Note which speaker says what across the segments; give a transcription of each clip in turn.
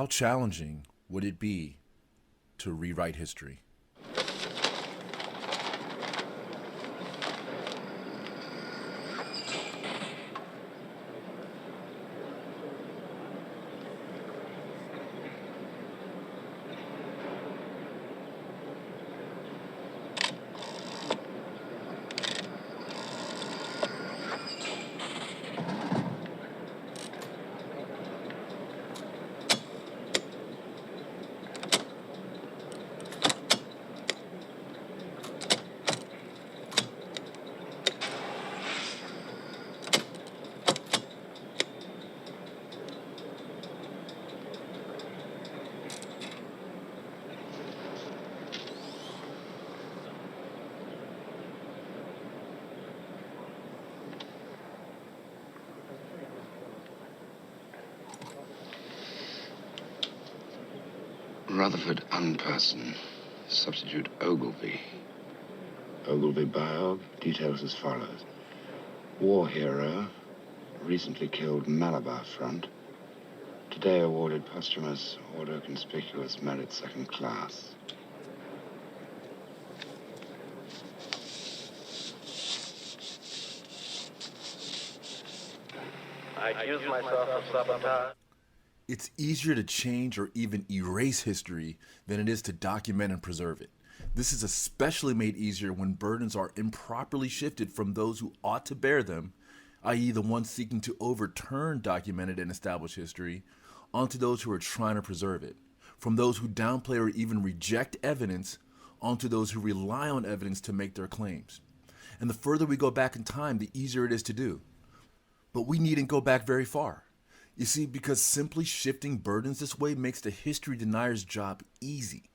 Speaker 1: How challenging would it be to rewrite history?
Speaker 2: Rutherford unperson. Substitute Ogilvy. Ogilvy biog. Details as follows. War hero. Recently killed Malabar front. Today awarded posthumous Order Conspicuous Merit Second Class.
Speaker 3: I accuse myself of sabotage.
Speaker 1: It's easier to change or even erase history than it is to document and preserve it. This is especially made easier when burdens are improperly shifted from those who ought to bear them, i.e. the ones seeking to overturn documented and established history, onto those who are trying to preserve it, from those who downplay or even reject evidence onto those who rely on evidence to make their claims. And the further we go back in time, the easier it is to do. But we needn't go back very far. You see, because simply shifting burdens this way makes the history denier's job easy.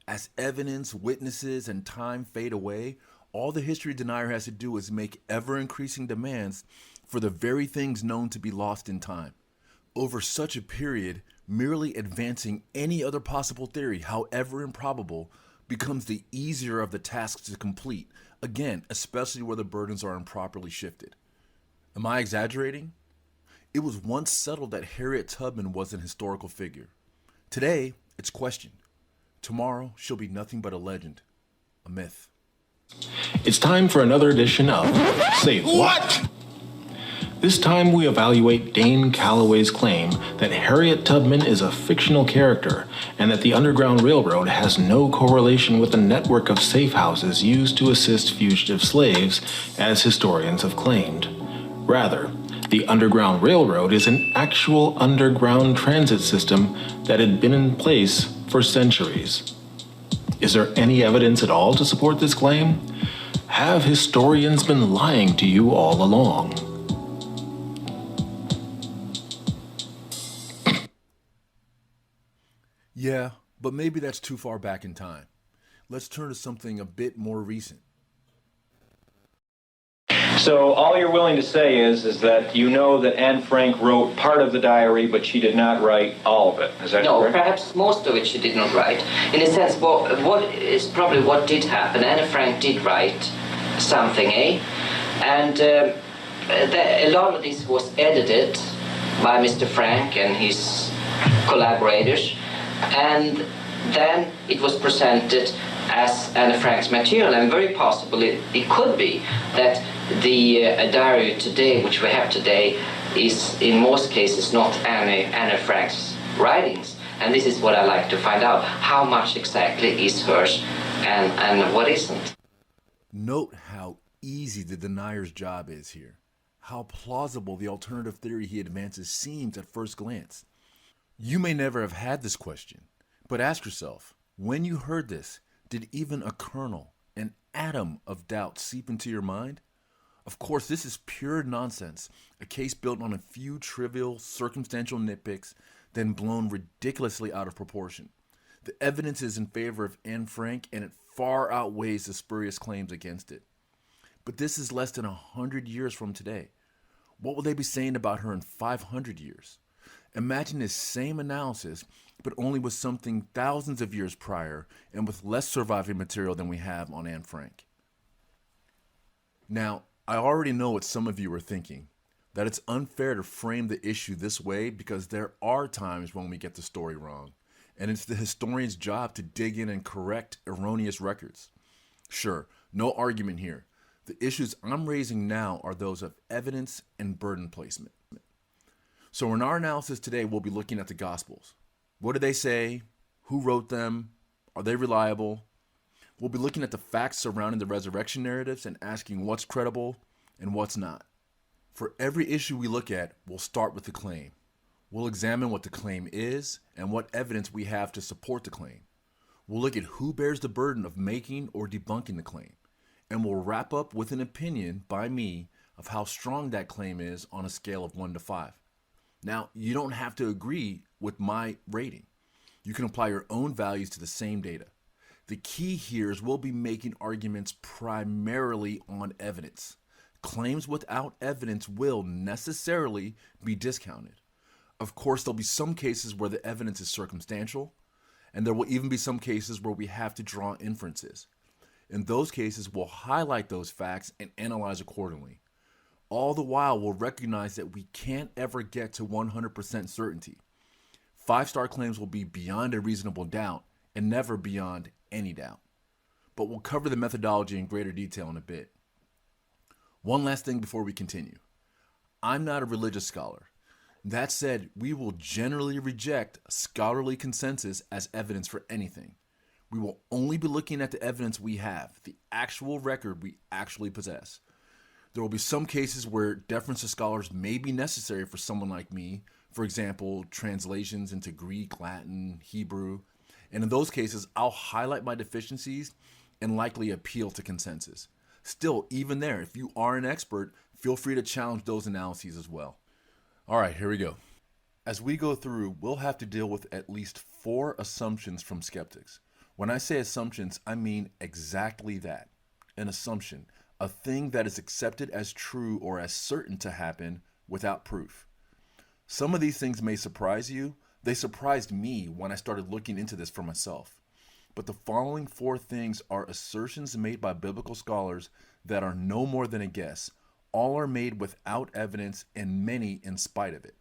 Speaker 1: As evidence, witnesses, and time fade away, all the history denier has to do is make ever-increasing demands for the very things known to be lost in time. Over such a period, merely advancing any other possible theory, however improbable, becomes the easier of the tasks to complete, again, especially where the burdens are improperly shifted. Am I exaggerating? It was once settled that Harriet Tubman was an historical figure. Today, it's questioned. Tomorrow, she'll be nothing but a legend, a myth.
Speaker 4: It's time for another edition of Say What? This time we evaluate Dane Calloway's claim that Harriet Tubman is a fictional character and that the Underground Railroad has no correlation with the network of safe houses used to assist fugitive slaves, as historians have claimed. Rather, the Underground Railroad is an actual underground transit system that had been in place for centuries. Is there any evidence at all to support this claim? Have historians been lying to you all along?
Speaker 1: Yeah, but maybe that's too far back in time. Let's turn to something a bit more recent.
Speaker 5: So all you're willing to say is that you know that Anne Frank wrote part of the diary, but she did not write all of it. Is that
Speaker 6: no,
Speaker 5: correct?
Speaker 6: Perhaps most of it she did not write. In a sense, what is probably what did happen. Anne Frank did write something, And a lot of this was edited by Mr. Frank and his collaborators, and then it was presented as Anne Frank's material, and very possibly it could be that the diary today, which we have today, is in most cases not Anne Frank's writings. And this is what I like to find out. How much exactly is hers and what isn't?
Speaker 1: Note how easy the denier's job is here. How plausible the alternative theory he advances seems at first glance. You may never have had this question, but ask yourself, when you heard this, did even a kernel, an atom of doubt seep into your mind? Of course, this is pure nonsense, a case built on a few trivial, circumstantial nitpicks, then blown ridiculously out of proportion. The evidence is in favor of Anne Frank, and it far outweighs the spurious claims against it. But this is less than 100 years from today. What will they be saying about her in 500 years? Imagine this same analysis, but only with something thousands of years prior and with less surviving material than we have on Anne Frank. Now, I already know what some of you are thinking. that it's unfair to frame the issue this way because there are times when we get the story wrong, and it's the historian's job to dig in and correct erroneous records. Sure, no argument here. The issues I'm raising now are those of evidence and burden placement. So in our analysis today, we'll be looking at the Gospels. What do they say? Who wrote them? Are they reliable? We'll be looking at the facts surrounding the resurrection narratives and asking what's credible and what's not. For every issue we look at, we'll start with the claim. We'll examine what the claim is and what evidence we have to support the claim. We'll look at who bears the burden of making or debunking the claim. And we'll wrap up with an opinion by me of how strong that claim is on a scale of 1 to 5. Now, you don't have to agree with my rating. You can apply your own values to the same data. The key here is we'll be making arguments primarily on evidence. Claims without evidence will necessarily be discounted. Of course, there'll be some cases where the evidence is circumstantial, and there will even be some cases where we have to draw inferences. In those cases, we'll highlight those facts and analyze accordingly. All the while, we'll recognize that we can't ever get to 100% certainty. 5-star claims will be beyond a reasonable doubt and never beyond any doubt. But we'll cover the methodology in greater detail in a bit. One last thing before we continue. I'm not a religious scholar. That said, we will generally reject scholarly consensus as evidence for anything. We will only be looking at the evidence we have, the actual record we actually possess. There will be some cases where deference to scholars may be necessary for someone like me, for example, translations into Greek, Latin, Hebrew, and in those cases, I'll highlight my deficiencies and likely appeal to consensus. Still, even there, if you are an expert, feel free to challenge those analyses as well. All right, here we go. As we go through, we'll have to deal with at least 4 assumptions from skeptics. When I say assumptions, I mean exactly that. An assumption, a thing that is accepted as true or as certain to happen without proof. Some of these things may surprise you. They surprised me when I started looking into this for myself. But the following 4 things are assertions made by biblical scholars that are no more than a guess. All are made without evidence and many in spite of it.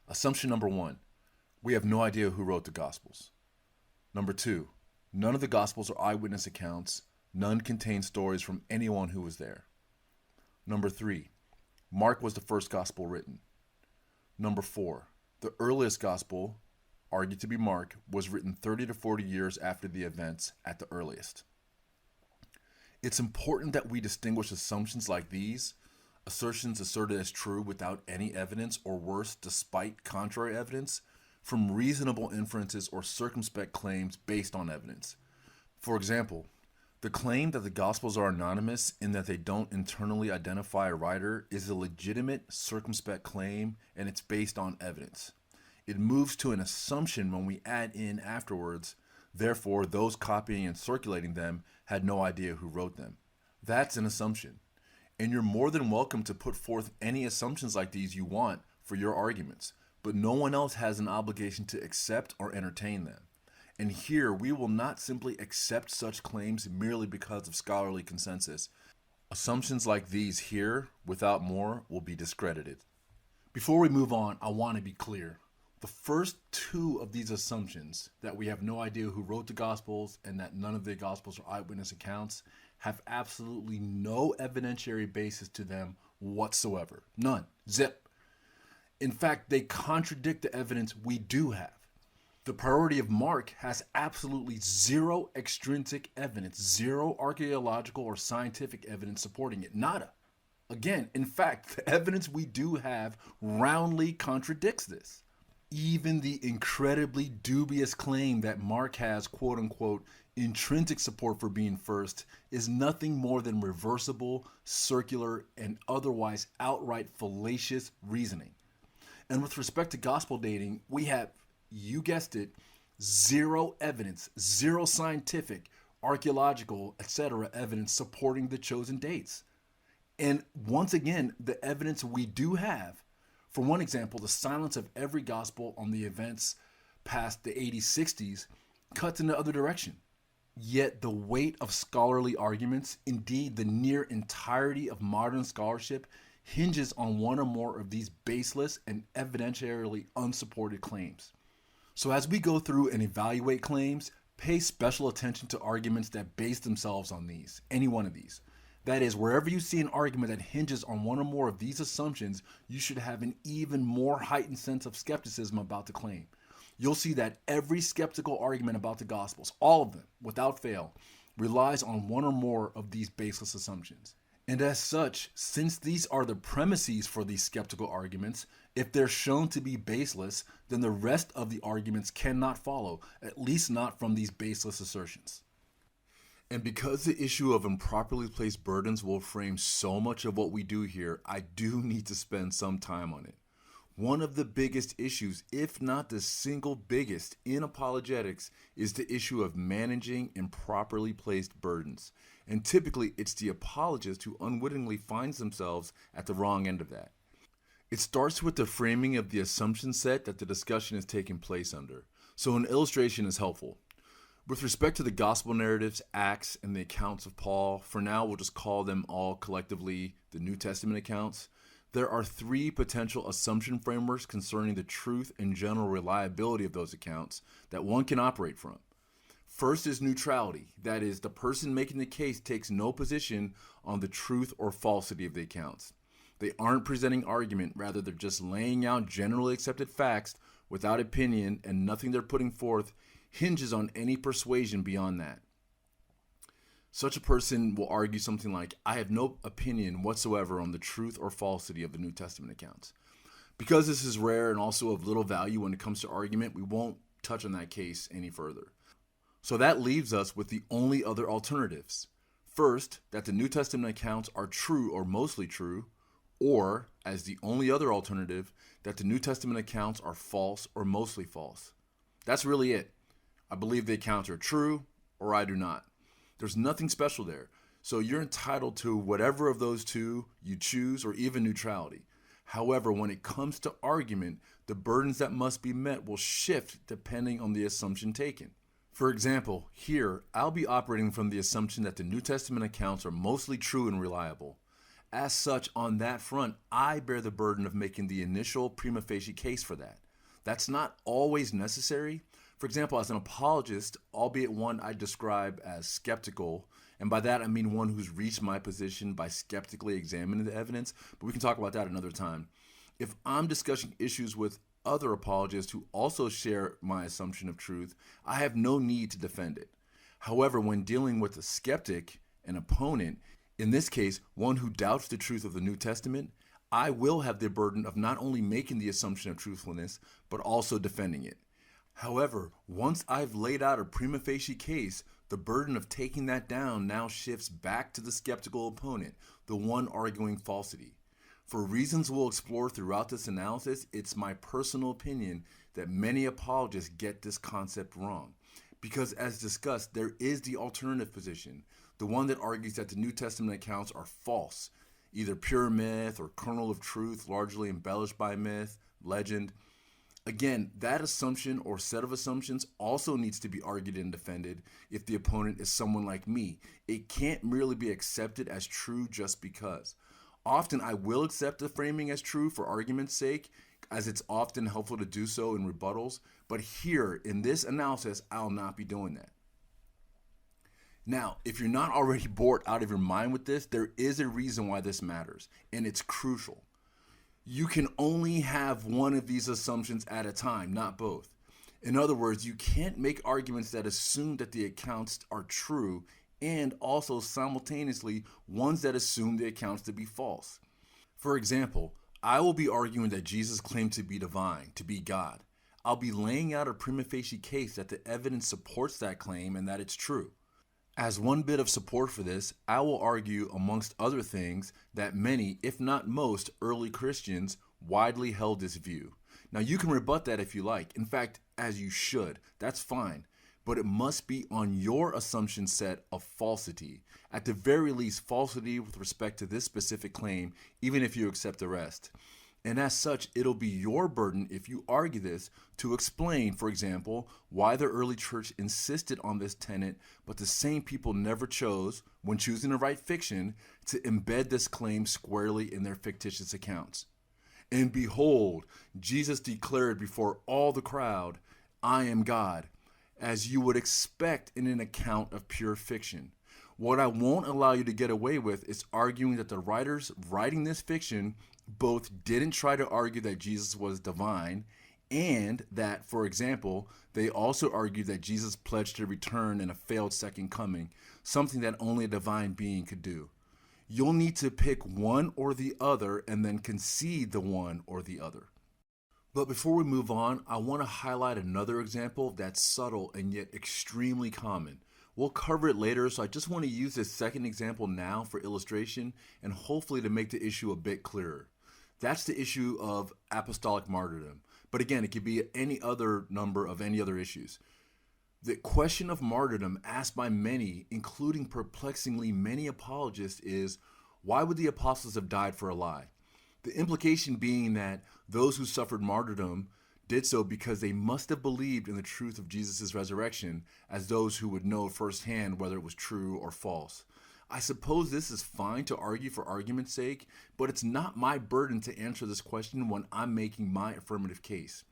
Speaker 1: Assumption number 1, we have no idea who wrote the Gospels. Number 2, none of the Gospels are eyewitness accounts. None contain stories from anyone who was there. Number 3, Mark was the first Gospel written. Number 4, the earliest Gospel, argued to be Mark, was written 30 to 40 years after the events at the earliest. It's important that we distinguish assumptions like these, assertions asserted as true without any evidence or worse, despite contrary evidence, from reasonable inferences or circumspect claims based on evidence. For example, the claim that the Gospels are anonymous in that they don't internally identify a writer is a legitimate, circumspect claim, and it's based on evidence. It moves to an assumption when we add in afterwards, therefore those copying and circulating them had no idea who wrote them. That's an assumption, and you're more than welcome to put forth any assumptions like these you want for your arguments, but no one else has an obligation to accept or entertain them. And here, we will not simply accept such claims merely because of scholarly consensus. Assumptions like these here, without more, will be discredited. Before we move on, I want to be clear. The first 2 of these assumptions, that we have no idea who wrote the Gospels and that none of the Gospels are eyewitness accounts, have absolutely no evidentiary basis to them whatsoever. None. Zip. In fact, they contradict the evidence we do have. The priority of Mark has absolutely 0 extrinsic evidence, 0 archaeological or scientific evidence supporting it. Nada. Again, in fact, the evidence we do have roundly contradicts this. Even the incredibly dubious claim that Mark has, quote unquote, intrinsic support for being first is nothing more than reversible, circular, and otherwise outright fallacious reasoning. And with respect to gospel dating, we have, you guessed it, 0 evidence, 0 scientific, archaeological, etc. evidence supporting the chosen dates. And once again, the evidence we do have, for one example, the silence of every gospel on the events past the 80s, 60s, cuts in the other direction. Yet the weight of scholarly arguments, indeed the near entirety of modern scholarship, hinges on one or more of these baseless and evidentiarily unsupported claims. So as we go through and evaluate claims, pay special attention to arguments that base themselves on these, any one of these. That is, wherever you see an argument that hinges on one or more of these assumptions, you should have an even more heightened sense of skepticism about the claim. You'll see that every skeptical argument about the Gospels, all of them, without fail, relies on one or more of these baseless assumptions. And as such, since these are the premises for these skeptical arguments, if they're shown to be baseless, then the rest of the arguments cannot follow, at least not from these baseless assertions. And because the issue of improperly placed burdens will frame so much of what we do here, I do need to spend some time on it. One of the biggest issues, if not the single biggest, in apologetics is the issue of managing improperly placed burdens. And typically, it's the apologist who unwittingly finds themselves at the wrong end of that. It starts with the framing of the assumption set that the discussion is taking place under. So an illustration is helpful. With respect to the gospel narratives, Acts, and the accounts of Paul, for now we'll just call them all collectively the New Testament accounts. There are three potential assumption frameworks concerning the truth and general reliability of those accounts that one can operate from. First is neutrality. That is, the person making the case takes no position on the truth or falsity of the accounts. They aren't presenting argument, rather they're just laying out generally accepted facts without opinion, and nothing they're putting forth hinges on any persuasion beyond that. Such a person will argue something like, I have no opinion whatsoever on the truth or falsity of the New Testament accounts. Because this is rare and also of little value when it comes to argument, we won't touch on that case any further. So that leaves us with the only other alternatives. First, that the New Testament accounts are true or mostly true, or, as the only other alternative, that the New Testament accounts are false or mostly false. That's really it. I believe the accounts are true, or I do not. There's nothing special there, so you're entitled to whatever of those two you choose, or even neutrality. However, when it comes to argument, the burdens that must be met will shift depending on the assumption taken. For example, here, I'll be operating from the assumption that the New Testament accounts are mostly true and reliable. As such, on that front, I bear the burden of making the initial prima facie case for that. That's not always necessary. For example, as an apologist, albeit one I describe as skeptical, and by that I mean one who's reached my position by skeptically examining the evidence, but we can talk about that another time. If I'm discussing issues with other apologists who also share my assumption of truth, I have no need to defend it. However, when dealing with a skeptic, an opponent, in this case, one who doubts the truth of the New Testament, I will have the burden of not only making the assumption of truthfulness, but also defending it. However, once I've laid out a prima facie case, the burden of taking that down now shifts back to the skeptical opponent, the one arguing falsity. For reasons we'll explore throughout this analysis, it's my personal opinion that many apologists get this concept wrong. Because as discussed, there is the alternative position, the one that argues that the New Testament accounts are false, either pure myth or kernel of truth, largely embellished by myth, legend. Again, that assumption or set of assumptions also needs to be argued and defended if the opponent is someone like me. It can't merely be accepted as true just because. Often I will accept the framing as true for argument's sake, as it's often helpful to do so in rebuttals, but here in this analysis, I'll not be doing that. Now, if you're not already bored out of your mind with this, there is a reason why this matters, and it's crucial. You can only have one of these assumptions at a time, not both. In other words, you can't make arguments that assume that the accounts are true and also simultaneously ones that assume the accounts to be false. For example, I will be arguing that Jesus claimed to be divine, to be God. I'll be laying out a prima facie case that the evidence supports that claim and that it's true. As one bit of support for this, I will argue, amongst other things, that many, if not most, early Christians widely held this view. Now, you can rebut that if you like. In fact, as you should. That's fine. But it must be on your assumption set of falsity. At the very least, falsity with respect to this specific claim, even if you accept the rest. And as such, it'll be your burden, if you argue this, to explain, for example, why the early church insisted on this tenet, but the same people never chose, when choosing to write fiction, to embed this claim squarely in their fictitious accounts. And behold, Jesus declared before all the crowd, "I am God," as you would expect in an account of pure fiction. What I won't allow you to get away with is arguing that the writers writing this fiction both didn't try to argue that Jesus was divine, and that, for example, they also argued that Jesus pledged to return in a failed second coming, something that only a divine being could do. You'll need to pick one or the other and then concede the one or the other. But before we move on, I want to highlight another example that's subtle and yet extremely common. We'll cover it later, so I just want to use this second example now for illustration and hopefully to make the issue a bit clearer. That's the issue of apostolic martyrdom. But again, it could be any other number of any other issues. The question of martyrdom asked by many, including perplexingly many apologists, is why would the apostles have died for a lie? The implication being that those who suffered martyrdom did so because they must have believed in the truth of Jesus' resurrection, as those who would know firsthand whether it was true or false. I suppose this is fine to argue for argument's sake, but it's not my burden to answer this question when I'm making my affirmative case.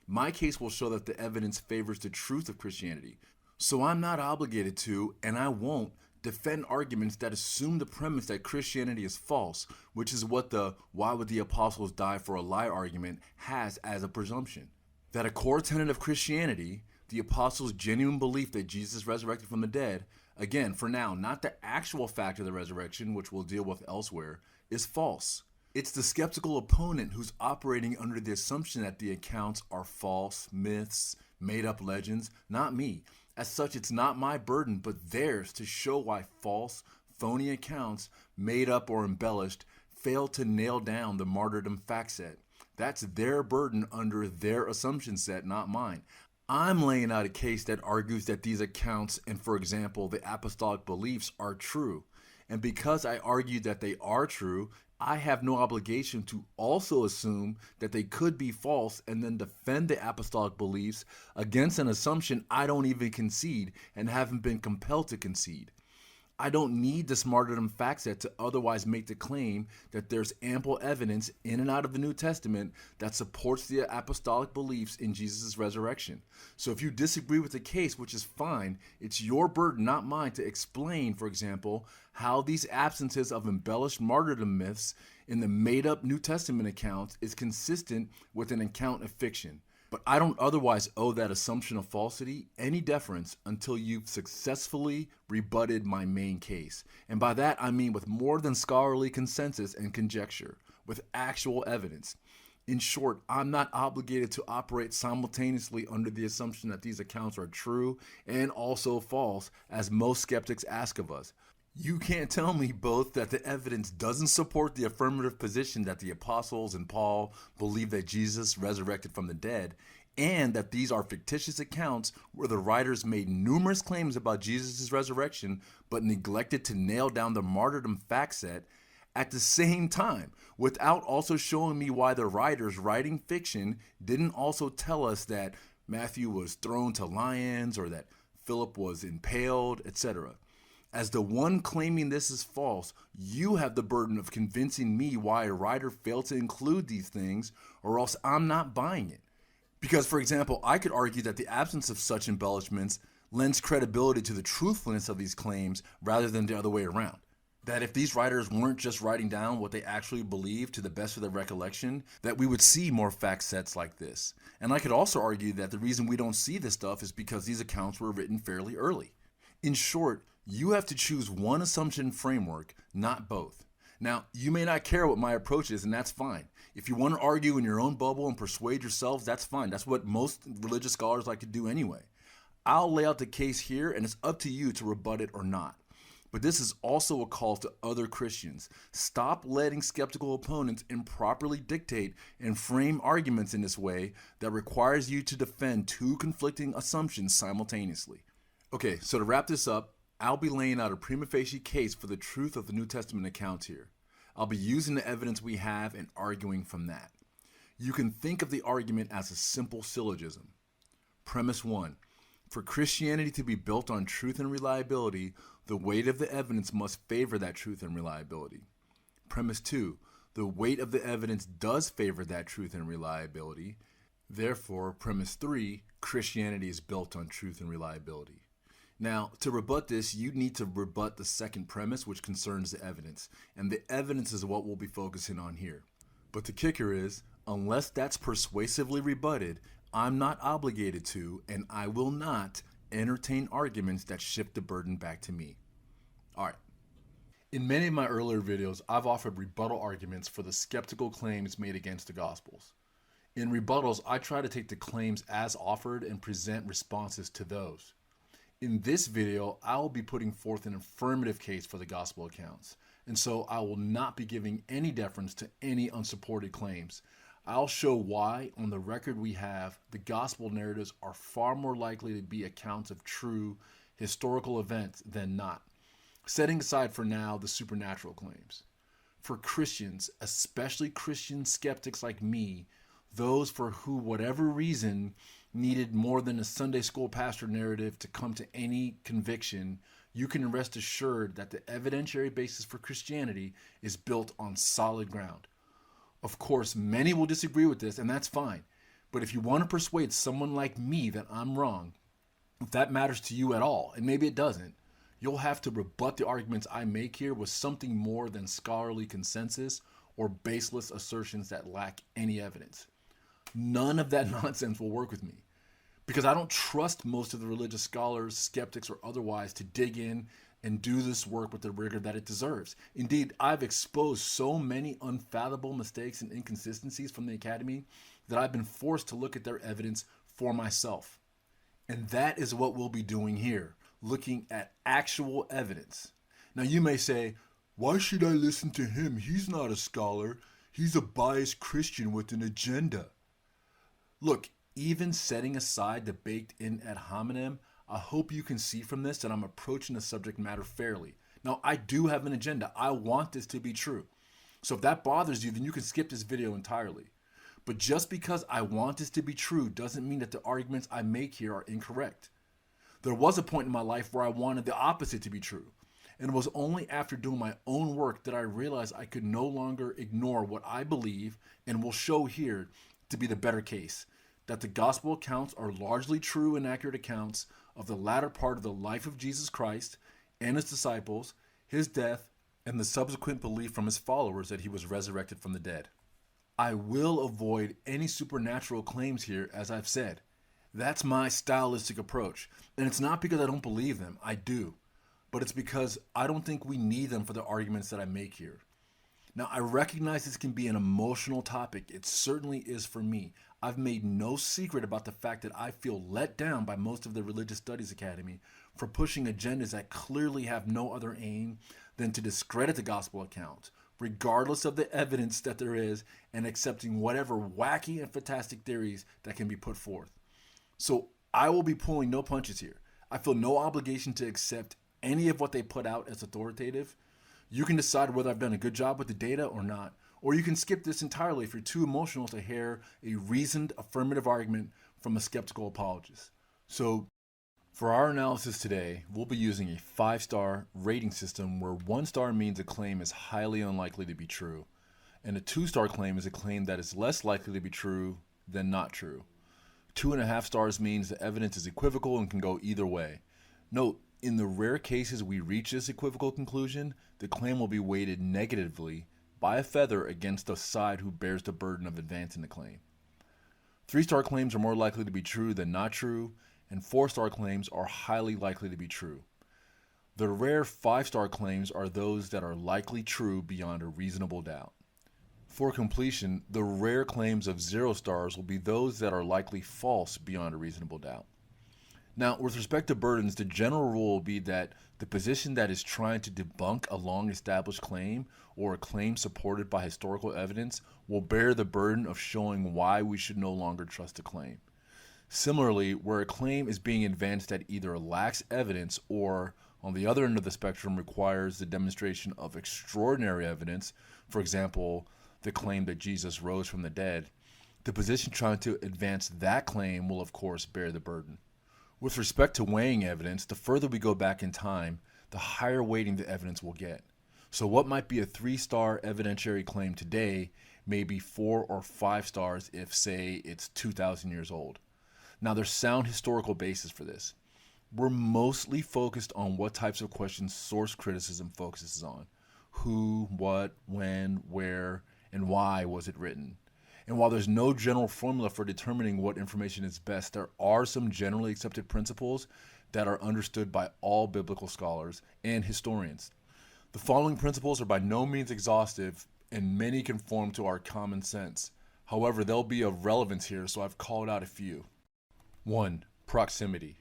Speaker 1: My case will show that the evidence favors the truth of Christianity, so I'm not obligated to, and I won't, defend arguments that assume the premise that Christianity is false, which is what the "why would the apostles die for a lie" argument has as a presumption. That a core tenet of Christianity, the apostles' genuine belief that Jesus resurrected from the dead, again, for now, not the actual fact of the resurrection, which we'll deal with elsewhere, is false. It's the skeptical opponent who's operating under the assumption that the accounts are false, myths, made-up legends, not me. As such, it's not my burden, but theirs to show why false, phony accounts, made up or embellished, fail to nail down the martyrdom fact set. That's their burden under their assumption set, not mine. I'm laying out a case that argues that these accounts and, for example, the apostolic beliefs are true. And because I argue that they are true, I have no obligation to also assume that they could be false and then defend the apostolic beliefs against an assumption I don't even concede and haven't been compelled to concede. I don't need this martyrdom fact set to otherwise make the claim that there's ample evidence in and out of the New Testament that supports the apostolic beliefs in Jesus' resurrection. So if you disagree with the case, which is fine, it's your burden, not mine, to explain, for example, how these absences of embellished martyrdom myths in the made-up New Testament accounts is consistent with an account of fiction. But I don't otherwise owe that assumption of falsity any deference until you've successfully rebutted my main case. And by that, I mean with more than scholarly consensus and conjecture, with actual evidence. In short, I'm not obligated to operate simultaneously under the assumption that these accounts are true and also false, as most skeptics ask of us. You can't tell me both that the evidence doesn't support the affirmative position that the apostles and Paul believe that Jesus resurrected from the dead, and that these are fictitious accounts where the writers made numerous claims about Jesus' resurrection but neglected to nail down the martyrdom fact set at the same time, without also showing me why the writers writing fiction didn't also tell us that Matthew was thrown to lions or that Philip was impaled, etc. As the one claiming this is false, you have the burden of convincing me why a writer failed to include these things, or else I'm not buying it. Because, for example, I could argue that the absence of such embellishments lends credibility to the truthfulness of these claims rather than the other way around. That if these writers weren't just writing down what they actually believed to the best of their recollection, that we would see more fact sets like this. And I could also argue that the reason we don't see this stuff is because these accounts were written fairly early. In short, you have to choose one assumption framework, not both. Now, you may not care what my approach is, and that's fine. If you want to argue in your own bubble and persuade yourselves, that's fine. That's what most religious scholars like to do anyway. I'll lay out the case here, and it's up to you to rebut it or not. But this is also a call to other Christians. Stop letting skeptical opponents improperly dictate and frame arguments in this way that requires you to defend two conflicting assumptions simultaneously. Okay, so to wrap this up, I'll be laying out a prima facie case for the truth of the New Testament accounts here. I'll be using the evidence we have and arguing from that. You can think of the argument as a simple syllogism. Premise 1. For Christianity to be built on truth and reliability, the weight of the evidence must favor that truth and reliability. Premise 2. The weight of the evidence does favor that truth and reliability. Therefore, premise 3, Christianity is built on truth and reliability. Now, to rebut this, you need to rebut the second premise, which concerns the evidence. And the evidence is what we'll be focusing on here. But the kicker is, unless that's persuasively rebutted, I'm not obligated to, and I will not, entertain arguments that shift the burden back to me. All right. In many of my earlier videos, I've offered rebuttal arguments for the skeptical claims made against the Gospels. In rebuttals, I try to take the claims as offered and present responses to those. In this video, I will be putting forth an affirmative case for the Gospel accounts, and so I will not be giving any deference to any unsupported claims. I'll show why, on the record we have, the Gospel narratives are far more likely to be accounts of true historical events than not, setting aside for now the supernatural claims. For Christians, especially Christian skeptics like me, those for who whatever reason needed more than a Sunday school pastor narrative to come to any conviction, you can rest assured that the evidentiary basis for Christianity is built on solid ground. Of course, many will disagree with this, and that's fine. But if you want to persuade someone like me that I'm wrong, if that matters to you at all, and maybe it doesn't, you'll have to rebut the arguments I make here with something more than scholarly consensus or baseless assertions that lack any evidence. None of that nonsense will work with me, because I don't trust most of the religious scholars, skeptics, or otherwise to dig in and do this work with the rigor that it deserves. Indeed, I've exposed so many unfathomable mistakes and inconsistencies from the Academy that I've been forced to look at their evidence for myself. And that is what we'll be doing here, looking at actual evidence. Now you may say, why should I listen to him? He's not a scholar. He's a biased Christian with an agenda. Look, even setting aside the baked-in ad hominem, I hope you can see from this that I'm approaching the subject matter fairly. Now, I do have an agenda. I want this to be true. So if that bothers you, then you can skip this video entirely. But just because I want this to be true doesn't mean that the arguments I make here are incorrect. There was a point in my life where I wanted the opposite to be true. And it was only after doing my own work that I realized I could no longer ignore what I believe and will show here to be the better case, that the gospel accounts are largely true and accurate accounts of the latter part of the life of Jesus Christ and his disciples, his death, and the subsequent belief from his followers that he was resurrected from the dead. I will avoid any supernatural claims here, as I've said. That's my stylistic approach, and it's not because I don't believe them, I do, but it's because I don't think we need them for the arguments that I make here. Now, I recognize this can be an emotional topic. It certainly is for me. I've made no secret about the fact that I feel let down by most of the Religious Studies Academy for pushing agendas that clearly have no other aim than to discredit the gospel account, regardless of the evidence that there is, and accepting whatever wacky and fantastic theories that can be put forth. So I will be pulling no punches here. I feel no obligation to accept any of what they put out as authoritative. You can decide whether I've done a good job with the data or not, or you can skip this entirely if you're too emotional to hear a reasoned affirmative argument from a skeptical apologist. So for our analysis today, we'll be using a 5-star rating system where 1 star means a claim is highly unlikely to be true, and a 2-star claim is a claim that is less likely to be true than not true. 2.5 stars means the evidence is equivocal and can go either way. Note, in the rare cases we reach this equivocal conclusion, the claim will be weighted negatively by a feather against the side who bears the burden of advancing the claim. 3-star claims are more likely to be true than not true, and 4-star claims are highly likely to be true. The rare 5-star claims are those that are likely true beyond a reasonable doubt. For completion, the rare claims of 0 stars will be those that are likely false beyond a reasonable doubt. Now, with respect to burdens, the general rule will be that the position that is trying to debunk a long-established claim or a claim supported by historical evidence will bear the burden of showing why we should no longer trust a claim. Similarly, where a claim is being advanced that either lacks evidence or, on the other end of the spectrum, requires the demonstration of extraordinary evidence, for example, the claim that Jesus rose from the dead, The position trying to advance that claim will, of course, bear the burden. With respect to weighing evidence, the further we go back in time, the higher weighting the evidence will get. So what might be a 3-star evidentiary claim today may be 4 or 5 stars if, say, it's 2,000 years old. Now, there's sound historical basis for this. We're mostly focused on what types of questions source criticism focuses on. Who, what, when, where, and why was it written? And while there's no general formula for determining what information is best, there are some generally accepted principles that are understood by all biblical scholars and historians. The following principles are by no means exhaustive, and many conform to our common sense. However, they'll be of relevance here, so I've called out a few. 1. Proximity.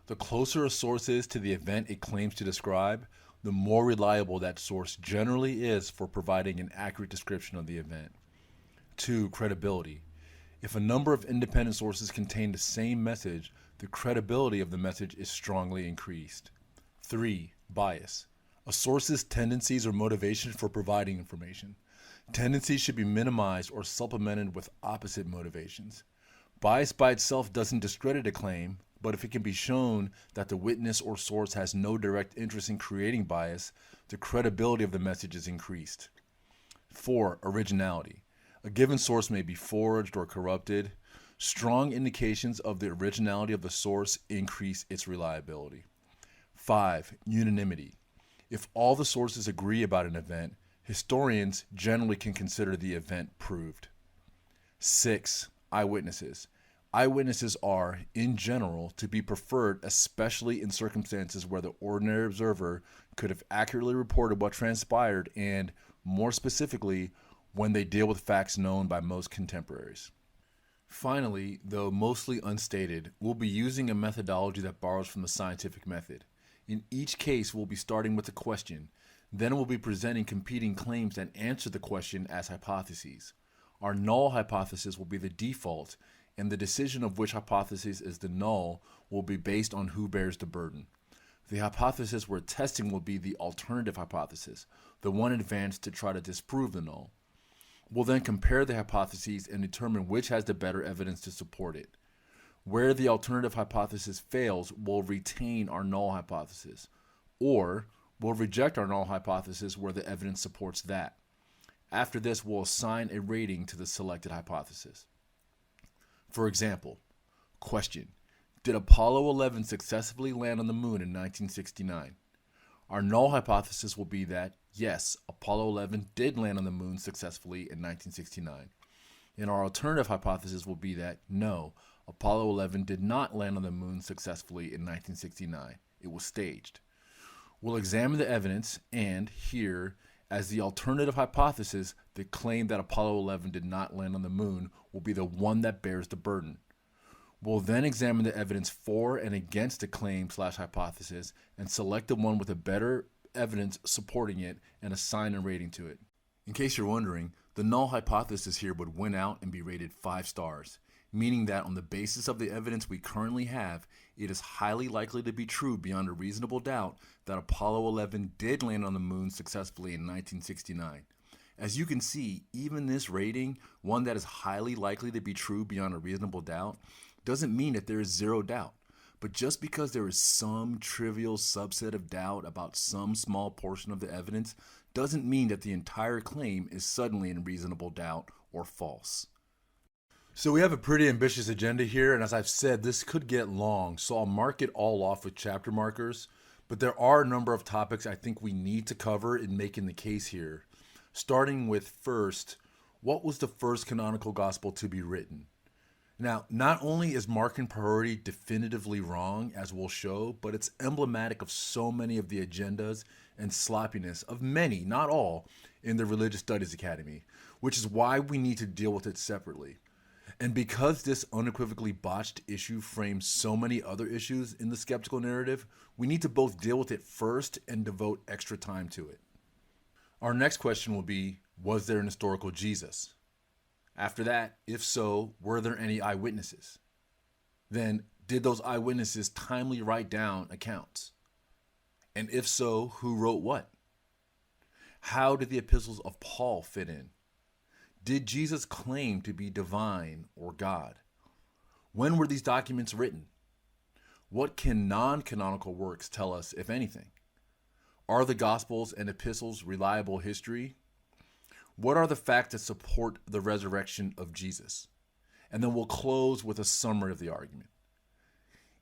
Speaker 1: The closer a source is to the event it claims to describe, the more reliable that source generally is for providing an accurate description of the event. 2. Credibility. If a number of independent sources contain the same message, the credibility of the message is strongly increased. 3. Bias. A source's tendencies or motivation for providing information. Tendencies should be minimized or supplemented with opposite motivations. Bias by itself doesn't discredit a claim, but if it can be shown that the witness or source has no direct interest in creating bias, the credibility of the message is increased. 4. Originality. A given source may be forged or corrupted. Strong indications of the originality of the source increase its reliability. 5. Unanimity. If all the sources agree about an event, historians generally can consider the event proved. 6. Eyewitnesses. Eyewitnesses are, in general, to be preferred, especially in circumstances where the ordinary observer could have accurately reported what transpired and, more specifically, when they deal with facts known by most contemporaries. Finally, though mostly unstated, we'll be using a methodology that borrows from the scientific method. In each case, we'll be starting with a question. Then we'll be presenting competing claims that answer the question as hypotheses. Our null hypothesis will be the default, and the decision of which hypothesis is the null will be based on who bears the burden. The hypothesis we're testing will be the alternative hypothesis, the one advanced to try to disprove the null. We'll then compare the hypotheses and determine which has the better evidence to support it. Where the alternative hypothesis fails, we'll retain our null hypothesis, or we'll reject our null hypothesis where the evidence supports that. After this, we'll assign a rating to the selected hypothesis. For example, question: did Apollo 11 successfully land on the moon in 1969? Our null hypothesis will be that, yes, Apollo 11 did land on the moon successfully in 1969. And our alternative hypothesis will be that, no, Apollo 11 did not land on the moon successfully in 1969. It was staged. We'll examine the evidence and, here, as the alternative hypothesis, the claim that Apollo 11 did not land on the moon will be the one that bears the burden. We'll then examine the evidence for and against the claim/hypothesis and select the one with a better evidence supporting it and assign a rating to it. In case you're wondering, the null hypothesis here would win out and be rated 5 stars, meaning that on the basis of the evidence we currently have, it is highly likely to be true beyond a reasonable doubt that Apollo 11 did land on the moon successfully in 1969. As you can see, even this rating, one that is highly likely to be true beyond a reasonable doubt, doesn't mean that there is zero doubt. But just because there is some trivial subset of doubt about some small portion of the evidence doesn't mean that the entire claim is suddenly in reasonable doubt or false. So we have a pretty ambitious agenda here, and as I've said, this could get long, so I'll mark it all off with chapter markers, but there are a number of topics I think we need to cover in making the case here. Starting with first, what was the first canonical gospel to be written? Now, not only is marking priority definitively wrong, as we'll show, but it's emblematic of so many of the agendas and sloppiness of many, not all, in the Religious Studies Academy, which is why we need to deal with it separately. And because this unequivocally botched issue frames so many other issues in the skeptical narrative, we need to both deal with it first and devote extra time to it. Our next question will be, was there an historical Jesus? After that, if so, were there any eyewitnesses? Then, did those eyewitnesses timely write down accounts? And if so, who wrote what? How did the Epistles of Paul fit in? Did Jesus claim to be divine or God? When were these documents written? What can non-canonical works tell us, if anything? Are the Gospels and Epistles reliable history? What are the facts that support the resurrection of Jesus? And then we'll close with a summary of the argument.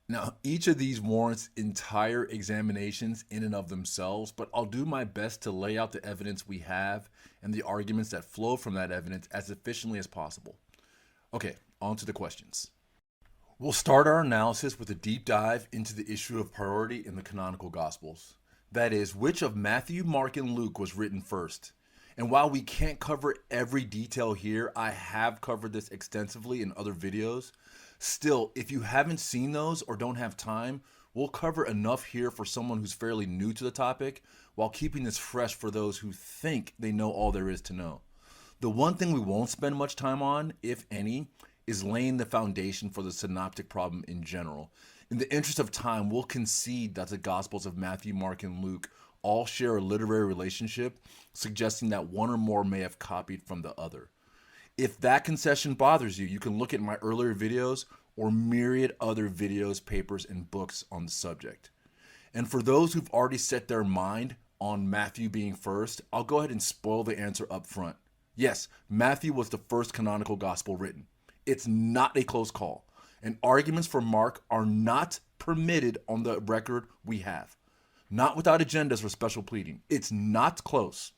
Speaker 1: Now, each of these warrants entire examinations in and of themselves, but I'll do my best to lay out the evidence we have and the arguments that flow from that evidence as efficiently as possible. Okay, on to the questions. We'll start our analysis with a deep dive into the issue of priority in the canonical Gospels. That is, which of Matthew, Mark, and Luke was written first? And while we can't cover every detail here, I have covered this extensively in other videos. Still, if you haven't seen those or don't have time, we'll cover enough here for someone who's fairly new to the topic, while keeping this fresh for those who think they know all there is to know. The one thing we won't spend much time on, if any, is laying the foundation for the synoptic problem in general. In the interest of time, we'll concede that the Gospels of Matthew, Mark, and Luke all share a literary relationship, suggesting that one or more may have copied from the other. If that concession bothers you, you can look at my earlier videos or myriad other videos, papers, and books on the subject. And for those who've already set their mind on Matthew being first, I'll go ahead and spoil the answer up front. Yes, Matthew was the first canonical gospel written. It's not a close call, and arguments for Mark are not permitted on the record we have. Not without agendas or special pleading. It's not close.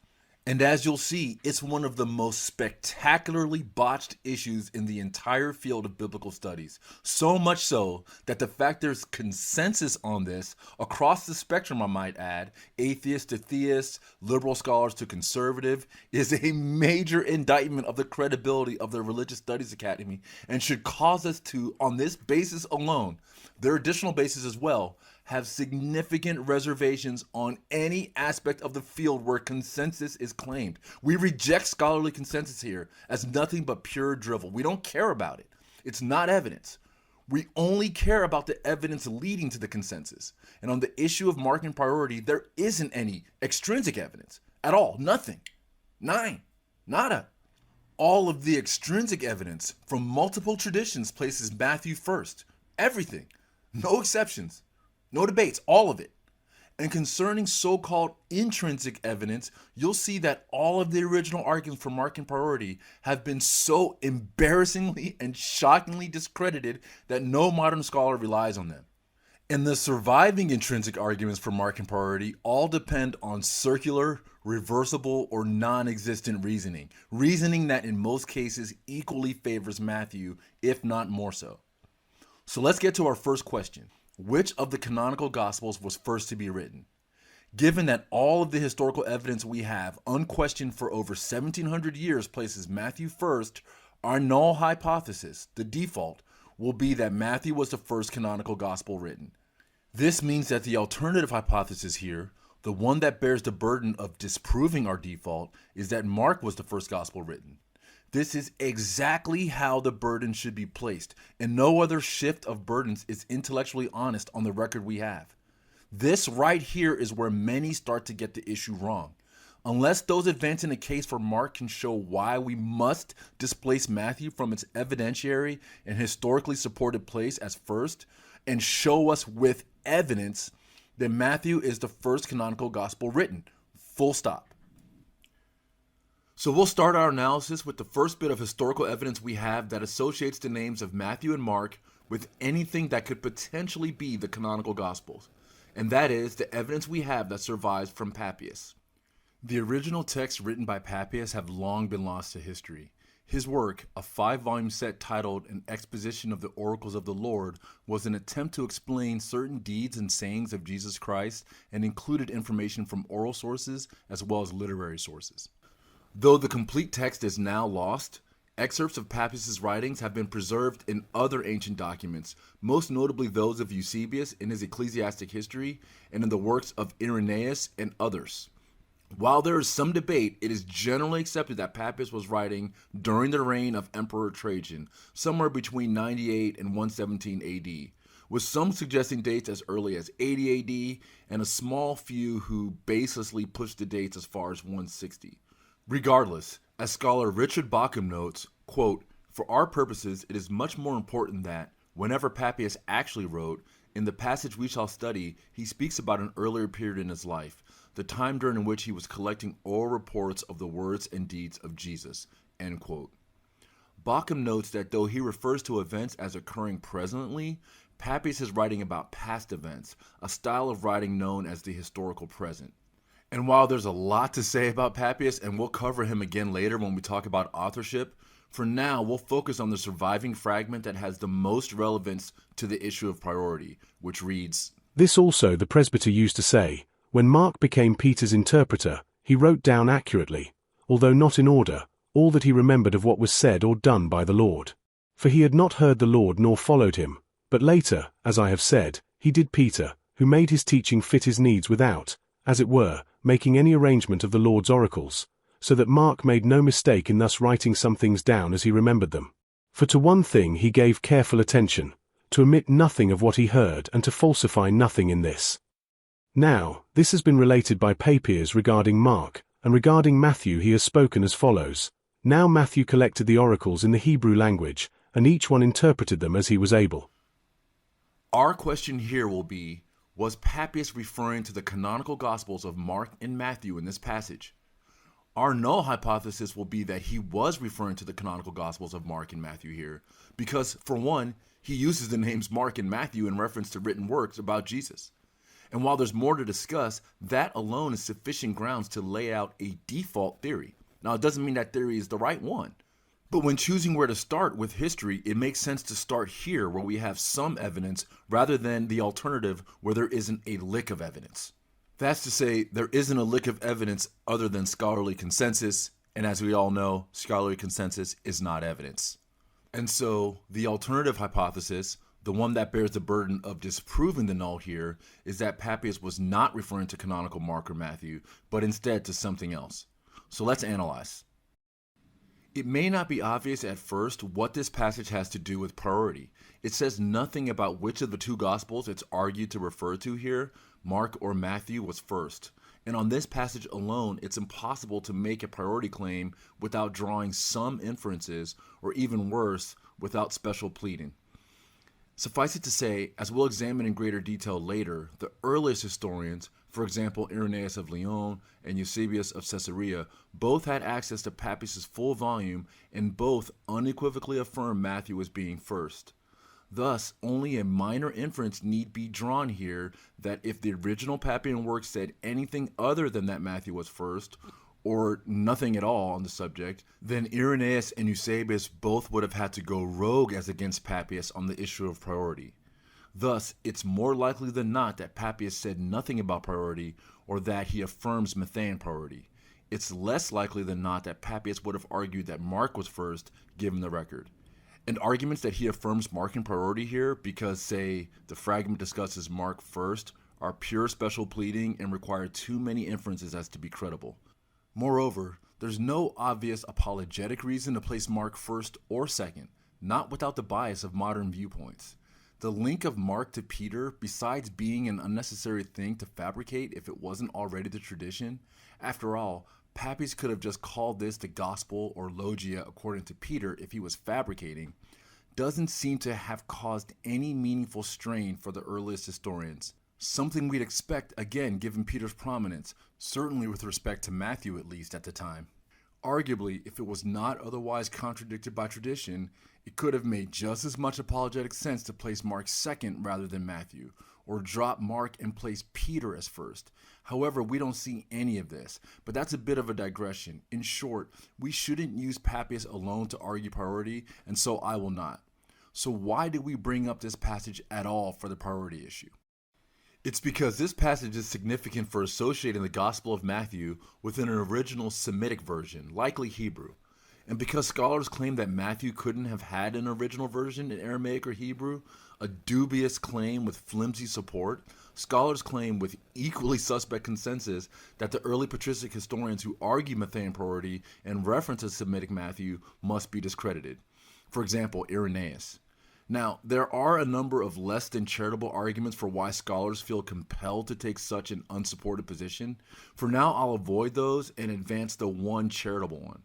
Speaker 1: And as you'll see, it's one of the most spectacularly botched issues in the entire field of biblical studies. So much so that the fact there's consensus on this across the spectrum, I might add, atheists to theists, liberal scholars to conservative, is a major indictment of the credibility of the Religious Studies Academy and should cause us to, on this basis alone, there are additional bases as well, have significant reservations on any aspect of the field where consensus is claimed. We reject scholarly consensus here as nothing but pure drivel. We don't care about it. It's not evidence. We only care about the evidence leading to the consensus. And on the issue of marking priority, there isn't any extrinsic evidence at all. Nothing. Nada. All of the extrinsic evidence from multiple traditions places Matthew first. Everything. No exceptions. No debates, all of it. And concerning so-called intrinsic evidence, you'll see that all of the original arguments for marking priority have been so embarrassingly and shockingly discredited that no modern scholar relies on them. And the surviving intrinsic arguments for marking priority all depend on circular, reversible, or non-existent reasoning. Reasoning that in most cases equally favors Matthew, if not more so. So let's get to our first question. Which of the canonical Gospels was first to be written? Given that all of the historical evidence we have, unquestioned for over 1,700 years, places Matthew first, our null hypothesis, the default, will be that Matthew was the first canonical Gospel written. This means that the alternative hypothesis here, the one that bears the burden of disproving our default, is that Mark was the first Gospel written. This is exactly how the burden should be placed, and no other shift of burdens is intellectually honest on the record we have. This right here is where many start to get the issue wrong. Unless those advancing a case for Mark can show why we must displace Matthew from its evidentiary and historically supported place as first, and show us with evidence, then Matthew is the first canonical gospel written. Full stop. So we'll start our analysis with the first bit of historical evidence we have that associates the names of Matthew and Mark with anything that could potentially be the canonical Gospels, and that is the evidence we have that survives from Papias. The original texts written by Papias have long been lost to history. His work, a 5-volume set titled An Exposition of the Oracles of the Lord, was an attempt to explain certain deeds and sayings of Jesus Christ and included information from oral sources as well as literary sources. Though the complete text is now lost, excerpts of Papias' writings have been preserved in other ancient documents, most notably those of Eusebius in his ecclesiastic history and in the works of Irenaeus and others. While there is some debate, it is generally accepted that Papias was writing during the reign of Emperor Trajan, somewhere between 98 and 117 AD, with some suggesting dates as early as 80 AD and a small few who baselessly pushed the dates as far as 160. Regardless, as scholar Richard Bauckham notes, quote, "For our purposes, it is much more important that, whenever Papias actually wrote, in the passage we shall study, he speaks about an earlier period in his life, the time during which he was collecting oral reports of the words and deeds of Jesus," end quote. Bauckham notes that though he refers to events as occurring presently, Papias is writing about past events, a style of writing known as the historical present. And while there's a lot to say about Papias, and we'll cover him again later when we talk about authorship, for now we'll focus on the surviving fragment that has the most relevance to the issue of priority, which reads,
Speaker 7: "This also the presbyter used to say, when Mark became Peter's interpreter, he wrote down accurately, although not in order, all that he remembered of what was said or done by the Lord. For he had not heard the Lord nor followed him, but later, as I have said, he did Peter, who made his teaching fit his needs without, as it were, making any arrangement of the Lord's oracles, so that Mark made no mistake in thus writing some things down as he remembered them. For to one thing he gave careful attention, to omit nothing of what he heard and to falsify nothing in this." Now, this has been related by Papias regarding Mark, and regarding Matthew he has spoken as follows. Now Matthew collected the oracles in the Hebrew language, and each one interpreted them as he was able.
Speaker 1: Our question here will be, was Papias referring to the canonical Gospels of Mark and Matthew in this passage? Our null hypothesis will be that he was referring to the canonical Gospels of Mark and Matthew here, because, for one, he uses the names Mark and Matthew in reference to written works about Jesus. And while there's more to discuss, that alone is sufficient grounds to lay out a default theory. Now, it doesn't mean that theory is the right one. But when choosing where to start with history, it makes sense to start here where we have some evidence rather than the alternative where there isn't a lick of evidence. That's to say, there isn't a lick of evidence other than scholarly consensus, and as we all know, scholarly consensus is not evidence. And so, the alternative hypothesis, the one that bears the burden of disproving the null here, is that Papias was not referring to canonical Mark or Matthew, but instead to something else. So let's analyze. It may not be obvious at first what this passage has to do with priority. It says nothing about which of the two Gospels it's argued to refer to here, Mark or Matthew, was first. And on this passage alone, it's impossible to make a priority claim without drawing some inferences, or even worse, without special pleading. Suffice it to say, as we'll examine in greater detail later, the earliest historians, for example Irenaeus of Lyon and Eusebius of Caesarea, both had access to Papias' full volume and both unequivocally affirm Matthew as being first. Thus, only a minor inference need be drawn here that if the original Papian work said anything other than that Matthew was first, or nothing at all on the subject, then Irenaeus and Eusebius both would have had to go rogue as against Papias on the issue of priority. Thus, it's more likely than not that Papias said nothing about priority or that he affirms Matthean priority. It's less likely than not that Papias would have argued that Mark was first, given the record. And arguments that he affirms Mark in priority here because, say, the fragment discusses Mark first are pure special pleading and require too many inferences as to be credible. Moreover, there's no obvious apologetic reason to place Mark first or second, not without the bias of modern viewpoints. The link of Mark to Peter, besides being an unnecessary thing to fabricate if it wasn't already the tradition, after all, Papias could have just called this the gospel or logia according to Peter if he was fabricating, doesn't seem to have caused any meaningful strain for the earliest historians. Something we'd expect, again, given Peter's prominence, certainly with respect to Matthew at least at the time. Arguably, if it was not otherwise contradicted by tradition, it could have made just as much apologetic sense to place Mark second rather than Matthew, or drop Mark and place Peter as first. However, we don't see any of this, but that's a bit of a digression. In short, we shouldn't use Papias alone to argue priority, and so I will not. So why did we bring up this passage at all for the priority issue? It's because this passage is significant for associating the Gospel of Matthew with an original Semitic version, likely Hebrew. And because scholars claim that Matthew couldn't have had an original version in Aramaic or Hebrew, a dubious claim with flimsy support, scholars claim with equally suspect consensus that the early patristic historians who argue Matthean priority and reference a Semitic Matthew must be discredited. For example, Irenaeus. Now, there are a number of less than charitable arguments for why scholars feel compelled to take such an unsupported position. For now, I'll avoid those and advance the one charitable one.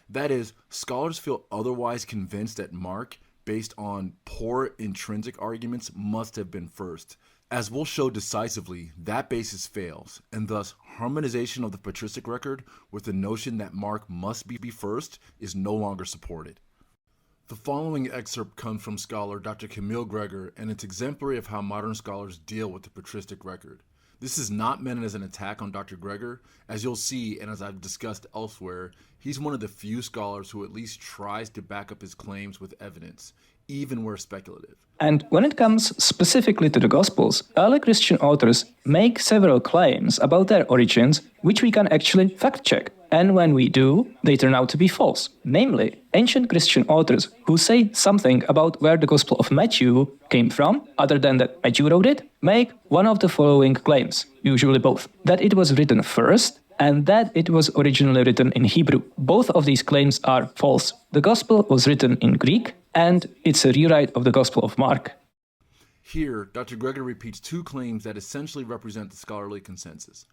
Speaker 1: That is, scholars feel otherwise convinced that Mark, based on poor intrinsic arguments, must have been first. As we'll show decisively, that basis fails, and thus harmonization of the patristic record with the notion that Mark must be first is no longer supported. The following excerpt comes from scholar Dr. Camille Gregor, and it's exemplary of how modern scholars deal with the patristic record. This is not meant as an attack on Dr. Gregor. As you'll see, and as I've discussed elsewhere, he's one of the few scholars who at least tries to back up his claims with evidence, even where speculative.
Speaker 8: And when it comes specifically to the Gospels, early Christian authors make several claims about their origins, which we can actually fact-check. And when we do, they turn out to be false. Namely, ancient Christian authors who say something about where the Gospel of Matthew came from, other than that Matthew wrote it, make one of the following claims, usually both. That it was written first, and that it was originally written in Hebrew. Both of these claims are false. The Gospel was written in Greek, and it's a rewrite of the Gospel of Mark.
Speaker 1: Here, Dr. Gregor repeats two claims that essentially represent the scholarly consensus.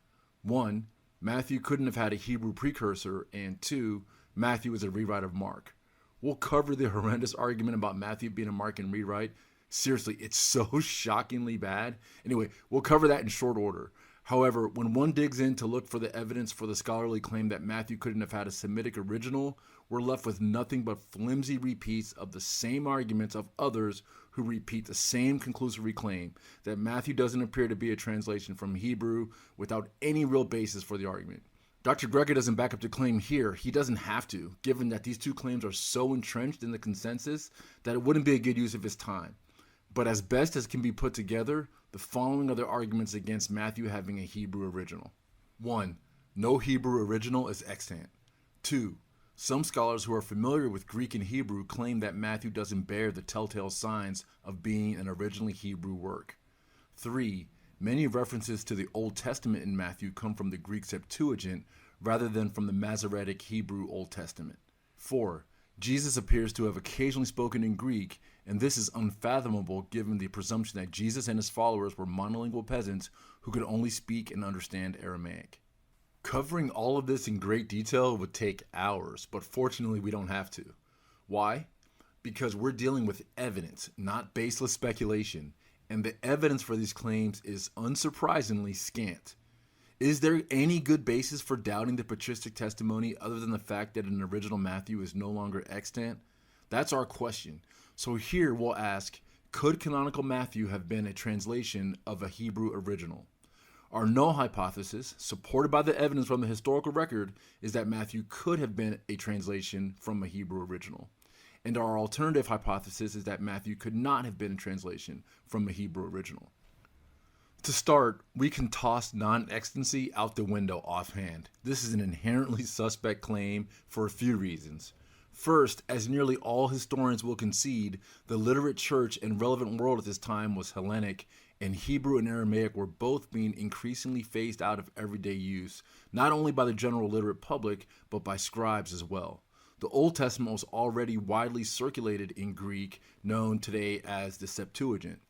Speaker 1: One, Matthew couldn't have had a Hebrew precursor, and two, Matthew is a rewrite of Mark. We'll cover the horrendous argument about Matthew being a Markan rewrite. Seriously, it's so shockingly bad. Anyway, we'll cover that in short order. However, when one digs in to look for the evidence for the scholarly claim that Matthew couldn't have had a Semitic original, we're left with nothing but flimsy repeats of the same arguments of others who repeat the same conclusory claim that Matthew doesn't appear to be a translation from Hebrew without any real basis for the argument. Dr. Gregor doesn't back up the claim here. He doesn't have to, given that these two claims are so entrenched in the consensus that it wouldn't be a good use of his time. But as best as can be put together, the following are the arguments against Matthew having a Hebrew original. 1. No Hebrew original is extant. 2. Some scholars who are familiar with Greek and Hebrew claim that Matthew doesn't bear the telltale signs of being an originally Hebrew work. 3. Many references to the Old Testament in Matthew come from the Greek Septuagint rather than from the Masoretic Hebrew Old Testament. 4. Jesus appears to have occasionally spoken in Greek, and this is unfathomable given the presumption that Jesus and his followers were monolingual peasants who could only speak and understand Aramaic. Covering all of this in great detail would take hours, but fortunately we don't have to. Why? Because we're dealing with evidence, not baseless speculation, and the evidence for these claims is unsurprisingly scant. Is there any good basis for doubting the patristic testimony other than the fact that an original Matthew is no longer extant? That's our question. So here we'll ask, could canonical Matthew have been a translation of a Hebrew original? Our null hypothesis, supported by the evidence from the historical record, is that Matthew could have been a translation from a Hebrew original. And our alternative hypothesis is that Matthew could not have been a translation from a Hebrew original. To start, we can toss non-extancy out the window offhand. This is an inherently suspect claim for a few reasons. First, as nearly all historians will concede, the literate church and relevant world at this time was Hellenic, and Hebrew and Aramaic were both being increasingly phased out of everyday use, not only by the general literate public, but by scribes as well. The Old Testament was already widely circulated in Greek, known today as the Septuagint.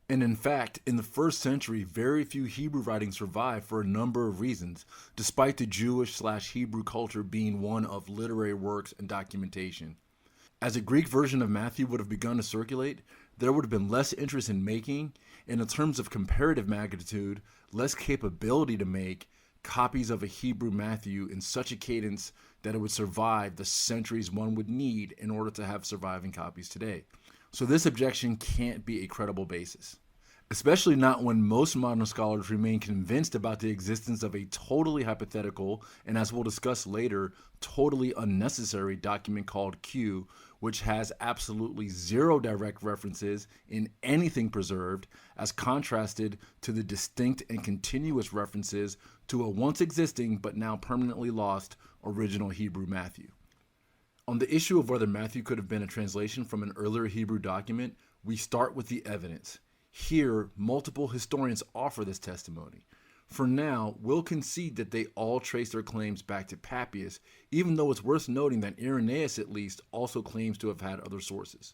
Speaker 1: And in fact, in the first century, very few Hebrew writings survived for a number of reasons, despite the Jewish/Hebrew culture being one of literary works and documentation. As a Greek version of Matthew would have begun to circulate, there would have been less interest in making, and in terms of comparative magnitude, less capability to make copies of a Hebrew Matthew in such a cadence that it would survive the centuries one would need in order to have surviving copies today. So this objection can't be a credible basis, especially not when most modern scholars remain convinced about the existence of a totally hypothetical, and as we'll discuss later, totally unnecessary document called Q, which has absolutely zero direct references in anything preserved, as contrasted to the distinct and continuous references to a once existing but now permanently lost original Hebrew Matthew. On the issue of whether Matthew could have been a translation from an earlier Hebrew document, we start with the evidence. Here, multiple historians offer this testimony. For now, we'll concede that they all trace their claims back to Papias, even though it's worth noting that Irenaeus at least also claims to have had other sources.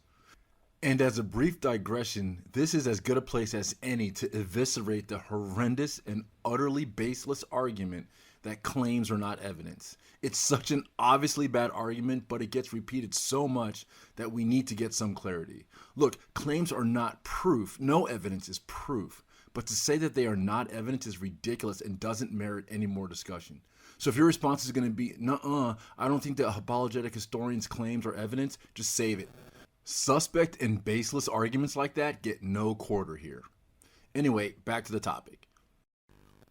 Speaker 1: And as a brief digression, this is as good a place as any to eviscerate the horrendous and utterly baseless argument that claims are not evidence. It's such an obviously bad argument, but it gets repeated so much that we need to get some clarity. Look, claims are not proof. No evidence is proof. But to say that they are not evidence is ridiculous and doesn't merit any more discussion. So if your response is going to be, nuh-uh, I don't think the apologetic historian's claims are evidence, just save it. Suspect and baseless arguments like that get no quarter here. Anyway, back to the topic.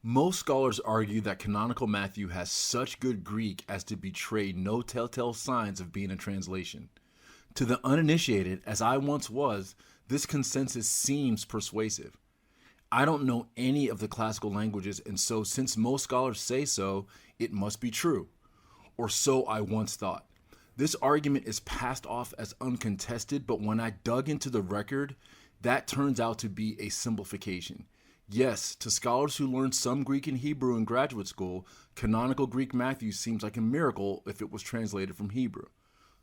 Speaker 1: Most scholars argue that canonical Matthew has such good Greek as to betray no telltale signs of being a translation. To the uninitiated, as I once was, this consensus seems persuasive. I don't know any of the classical languages, and so since most scholars say so, it must be true. Or so I once thought. This argument is passed off as uncontested, but when I dug into the record, that turns out to be a simplification. Yes, to scholars who learned some Greek and Hebrew in graduate school, canonical Greek Matthew seems like a miracle if it was translated from Hebrew.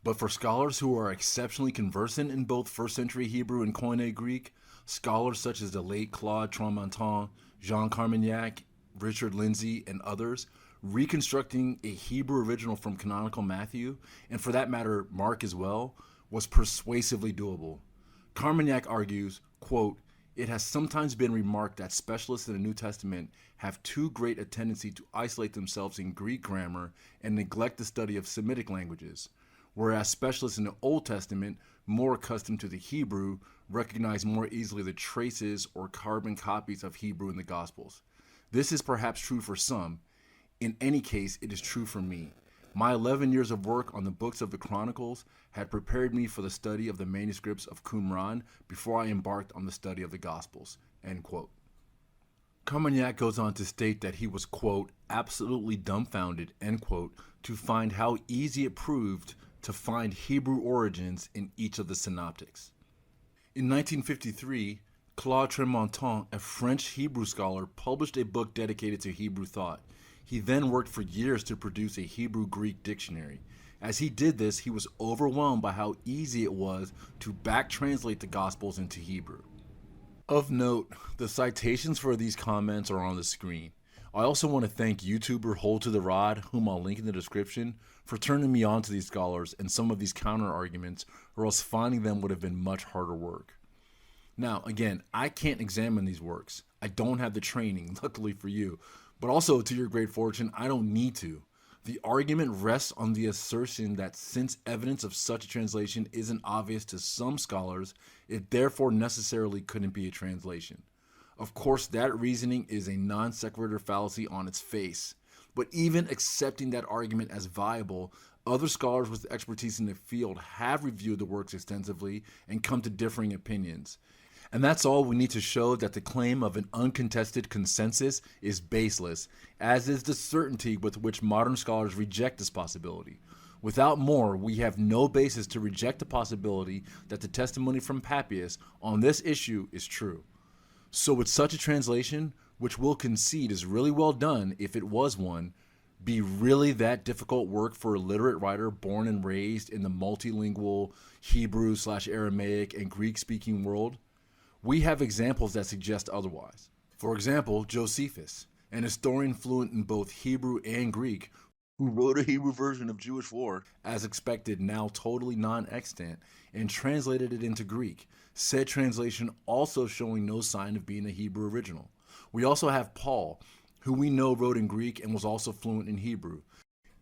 Speaker 1: But for scholars who are exceptionally conversant in both first century Hebrew and Koine Greek, scholars such as the late Claude Tremblay, Jean Carmignac, Richard Lindsay, and others, reconstructing a Hebrew original from canonical Matthew, and for that matter, Mark as well, was persuasively doable. Carmignac argues, quote, "It has sometimes been remarked that specialists in the New Testament have too great a tendency to isolate themselves in Greek grammar and neglect the study of Semitic languages, whereas specialists in the Old Testament, more accustomed to the Hebrew, recognize more easily the traces or carbon copies of Hebrew in the Gospels. This is perhaps true for some. In any case, it is true for me. My 11 years of work on the books of the Chronicles had prepared me for the study of the manuscripts of Qumran before I embarked on the study of the Gospels." End quote. Carmignac goes on to state that he was, quote, "absolutely dumbfounded," end quote, to find how easy it proved to find Hebrew origins in each of the synoptics. In 1953, Claude Tremblay, a French Hebrew scholar, published a book dedicated to Hebrew thought. He then worked for years to produce a Hebrew-Greek dictionary. As he did this, he was overwhelmed by how easy it was to back-translate the Gospels into Hebrew. Of note, the citations for these comments are on the screen. I also want to thank YouTuber Hold to the Rod, whom I'll link in the description, for turning me on to these scholars and some of these counter-arguments, or else finding them would have been much harder work. Now, again, I can't examine these works. I don't have the training, luckily for you. But also, to your great fortune, I don't need to. The argument rests on the assertion that since evidence of such a translation isn't obvious to some scholars, it therefore necessarily couldn't be a translation. Of course, that reasoning is a non sequitur fallacy on its face. But even accepting that argument as viable, other scholars with expertise in the field have reviewed the works extensively and come to differing opinions. And that's all we need to show that the claim of an uncontested consensus is baseless, as is the certainty with which modern scholars reject this possibility. Without more, we have no basis to reject the possibility that the testimony from Papias on this issue is true. So would such a translation, which we'll concede is really well done if it was one, be really that difficult work for a literate writer born and raised in the multilingual Hebrew/Aramaic and Greek-speaking world? We have examples that suggest otherwise. For example, Josephus, an historian fluent in both Hebrew and Greek, who wrote a Hebrew version of Jewish lore, as expected now totally non-extant, and translated it into Greek, said translation also showing no sign of being a Hebrew original. We also have Paul, who we know wrote in Greek and was also fluent in Hebrew.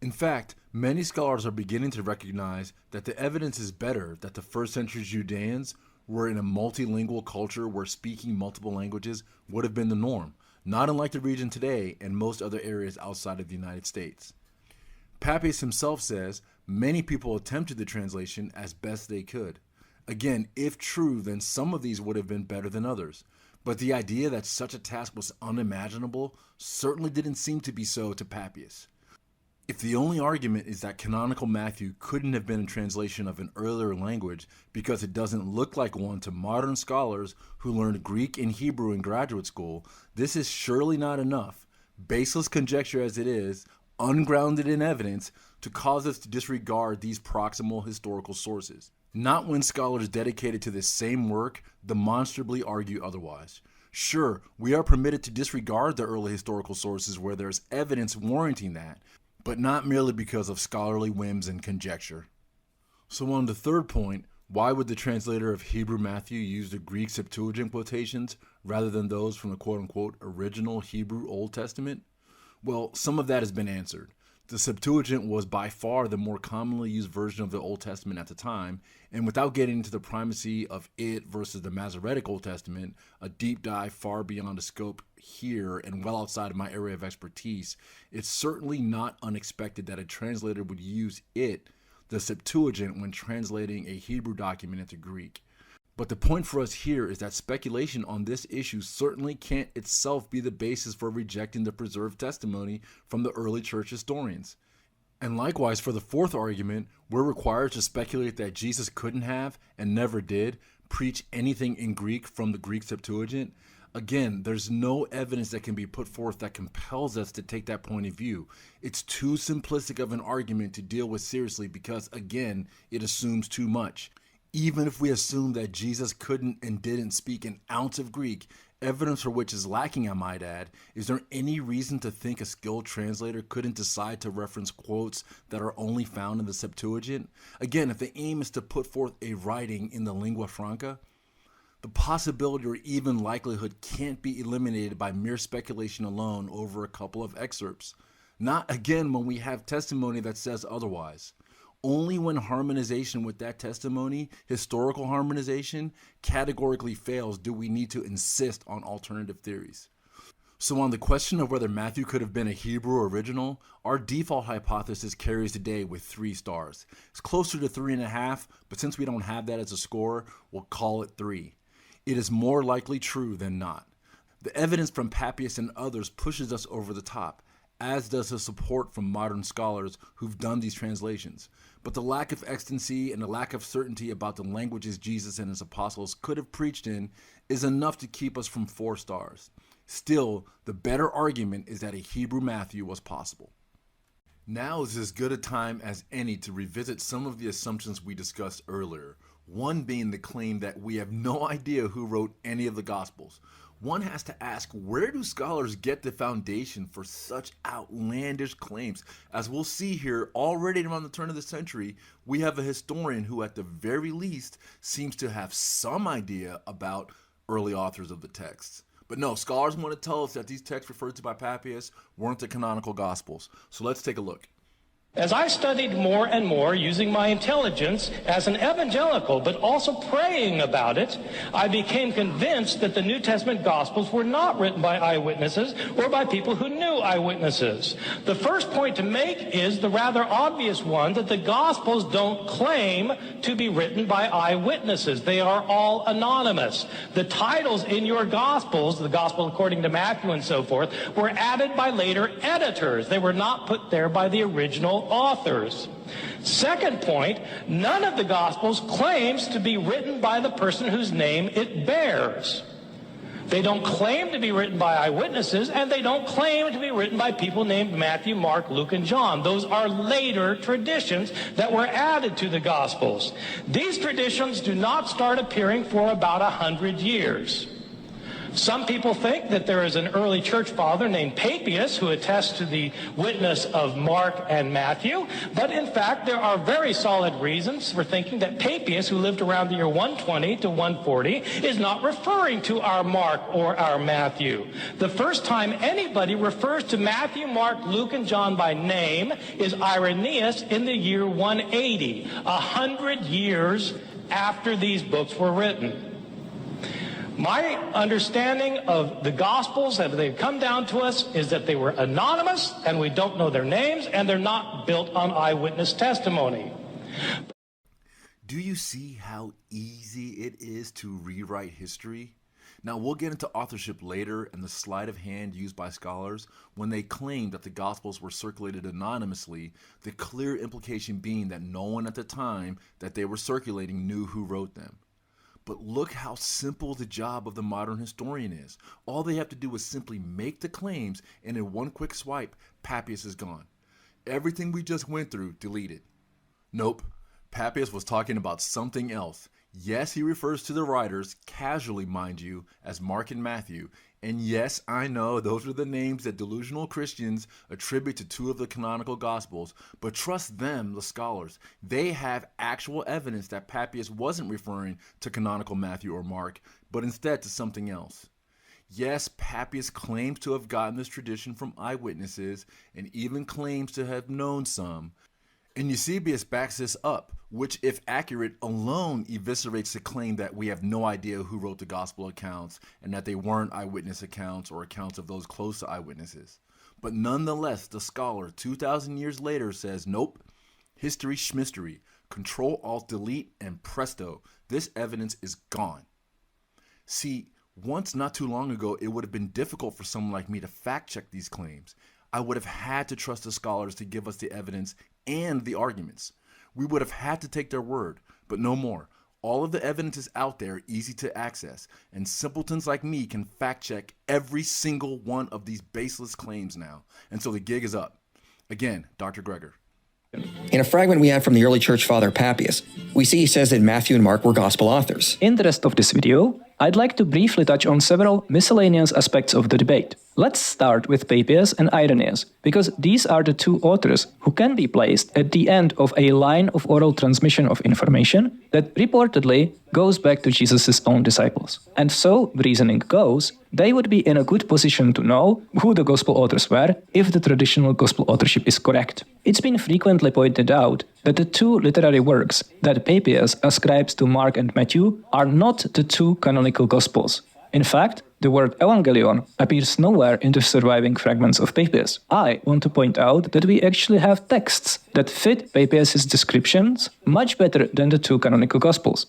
Speaker 1: In fact, many scholars are beginning to recognize that the evidence is better that the first century Judeans were in a multilingual culture where speaking multiple languages would have been the norm, not unlike the region today and most other areas outside of the United States. Papias himself says many people attempted the translation as best they could. Again, if true, then some of these would have been better than others. But the idea that such a task was unimaginable certainly didn't seem to be so to Papias. If the only argument is that canonical Matthew couldn't have been a translation of an earlier language because it doesn't look like one to modern scholars who learned Greek and Hebrew in graduate school, this is surely not enough, baseless conjecture as it is, ungrounded in evidence, to cause us to disregard these proximal historical sources. Not when scholars dedicated to this same work demonstrably argue otherwise. Sure, we are permitted to disregard the early historical sources where there's evidence warranting that, but not merely because of scholarly whims and conjecture. So on the third point, why would the translator of Hebrew Matthew use the Greek Septuagint quotations rather than those from the quote-unquote original Hebrew Old Testament? Well, some of that has been answered. The Septuagint was by far the more commonly used version of the Old Testament at the time, and without getting into the primacy of it versus the Masoretic Old Testament, a deep dive far beyond the scope here and well outside of my area of expertise, it's certainly not unexpected that a translator would use it, the Septuagint, when translating a Hebrew document into Greek. But the point for us here is that speculation on this issue certainly can't itself be the basis for rejecting the preserved testimony from the early church historians. And likewise, for the fourth argument, we're required to speculate that Jesus couldn't have, and never did, preach anything in Greek from the Greek Septuagint. Again, there's no evidence that can be put forth that compels us to take that point of view. It's too simplistic of an argument to deal with seriously because, again, it assumes too much. Even if we assume that Jesus couldn't and didn't speak an ounce of Greek, evidence for which is lacking, I might add, is there any reason to think a skilled translator couldn't decide to reference quotes that are only found in the Septuagint? Again, if the aim is to put forth a writing in the lingua franca, the possibility or even likelihood can't be eliminated by mere speculation alone over a couple of excerpts. Not again when we have testimony that says otherwise. Only when harmonization with that testimony, historical harmonization, categorically fails do we need to insist on alternative theories. So on the question of whether Matthew could have been a Hebrew original, our default hypothesis carries the day with 3 stars. It's closer to 3.5, but since we don't have that as a score, we'll call it 3. It is more likely true than not. The evidence from Papias and others pushes us over the top, as does the support from modern scholars who've done these translations. But the lack of exigency and the lack of certainty about the languages Jesus and his apostles could have preached in is enough to keep us from 4 stars. Still, the better argument is that a Hebrew Matthew was possible. Now is as good a time as any to revisit some of the assumptions we discussed earlier, one being the claim that we have no idea who wrote any of the Gospels. One has to ask, where do scholars get the foundation for such outlandish claims? As we'll see here, already around the turn of the century, we have a historian who at the very least seems to have some idea about early authors of the texts. But no, scholars want to tell us that these texts referred to by Papias weren't the canonical Gospels. So let's take a look.
Speaker 9: As I studied more and more using my intelligence as an evangelical, but also praying about it, I became convinced that the New Testament Gospels were not written by eyewitnesses or by people who knew eyewitnesses. The first point to make is the rather obvious one that the Gospels don't claim to be written by eyewitnesses. They are all anonymous. The titles in your Gospels, the Gospel according to Matthew and so forth, were added by later editors. They were not put there by the original authors. Second point, none of the Gospels claims to be written by the person whose name it bears. They don't claim to be written by eyewitnesses, and they don't claim to be written by people named Matthew, Mark, Luke, and John. Those are later traditions that were added to the Gospels. These traditions do not start appearing for about 100 years. Some people think that there is an early church father named Papias who attests to the witness of Mark and Matthew, but in fact there are very solid reasons for thinking that Papias, who lived around the year 120 to 140, is not referring to our Mark or our Matthew. The first time anybody refers to Matthew, Mark, Luke, and John by name is Irenaeus in the year 180, 100 years after these books were written. My understanding of the Gospels, as they've come down to us, is that they were anonymous, and we don't know their names, and they're not built on eyewitness testimony.
Speaker 1: Do you see how easy it is to rewrite history? Now, we'll get into authorship later and the sleight of hand used by scholars when they claim that the Gospels were circulated anonymously, the clear implication being that no one at the time that they were circulating knew who wrote them. But look how simple the job of the modern historian is. All they have to do is simply make the claims, and in one quick swipe, Papias is gone. Everything we just went through, deleted. Nope, Papias was talking about something else. Yes, he refers to the writers, casually mind you, as Mark and Matthew. And yes, I know those are the names that delusional Christians attribute to two of the canonical Gospels, but trust them, the scholars. They have actual evidence that Papias wasn't referring to canonical Matthew or Mark, but instead to something else. Yes, Papias claims to have gotten this tradition from eyewitnesses and even claims to have known some. And Eusebius backs this up, which, if accurate, alone eviscerates the claim that we have no idea who wrote the gospel accounts and that they weren't eyewitness accounts or accounts of those close to eyewitnesses. But nonetheless, the scholar 2,000 years later says, nope, history schmistery, Control-Alt-Delete, and presto, this evidence is gone. See, once not too long ago, it would have been difficult for someone like me to fact-check these claims. I would have had to trust the scholars to give us the evidence and the arguments. We would have had to take their word, but no more. All of the evidence is out there, easy to access, and simpletons like me can fact-check every single one of these baseless claims now. And so the gig is up. Again, Dr. Gregor.
Speaker 10: In a fragment we have from the early church father Papias, we see he says that Matthew and Mark were gospel authors.
Speaker 8: In the rest of this video, I'd like to briefly touch on several miscellaneous aspects of the debate. Let's start with Papias and Irenaeus, because these are the two authors who can be placed at the end of a line of oral transmission of information that reportedly goes back to Jesus' own disciples. And so, the reasoning goes, they would be in a good position to know who the gospel authors were if the traditional gospel authorship is correct. It's been frequently pointed out that the two literary works that Papias ascribes to Mark and Matthew are not the two canonical gospels. In fact, the word evangelion appears nowhere in the surviving fragments of Papias. I want to point out that we actually have texts that fit Papias' descriptions much better than the two canonical gospels.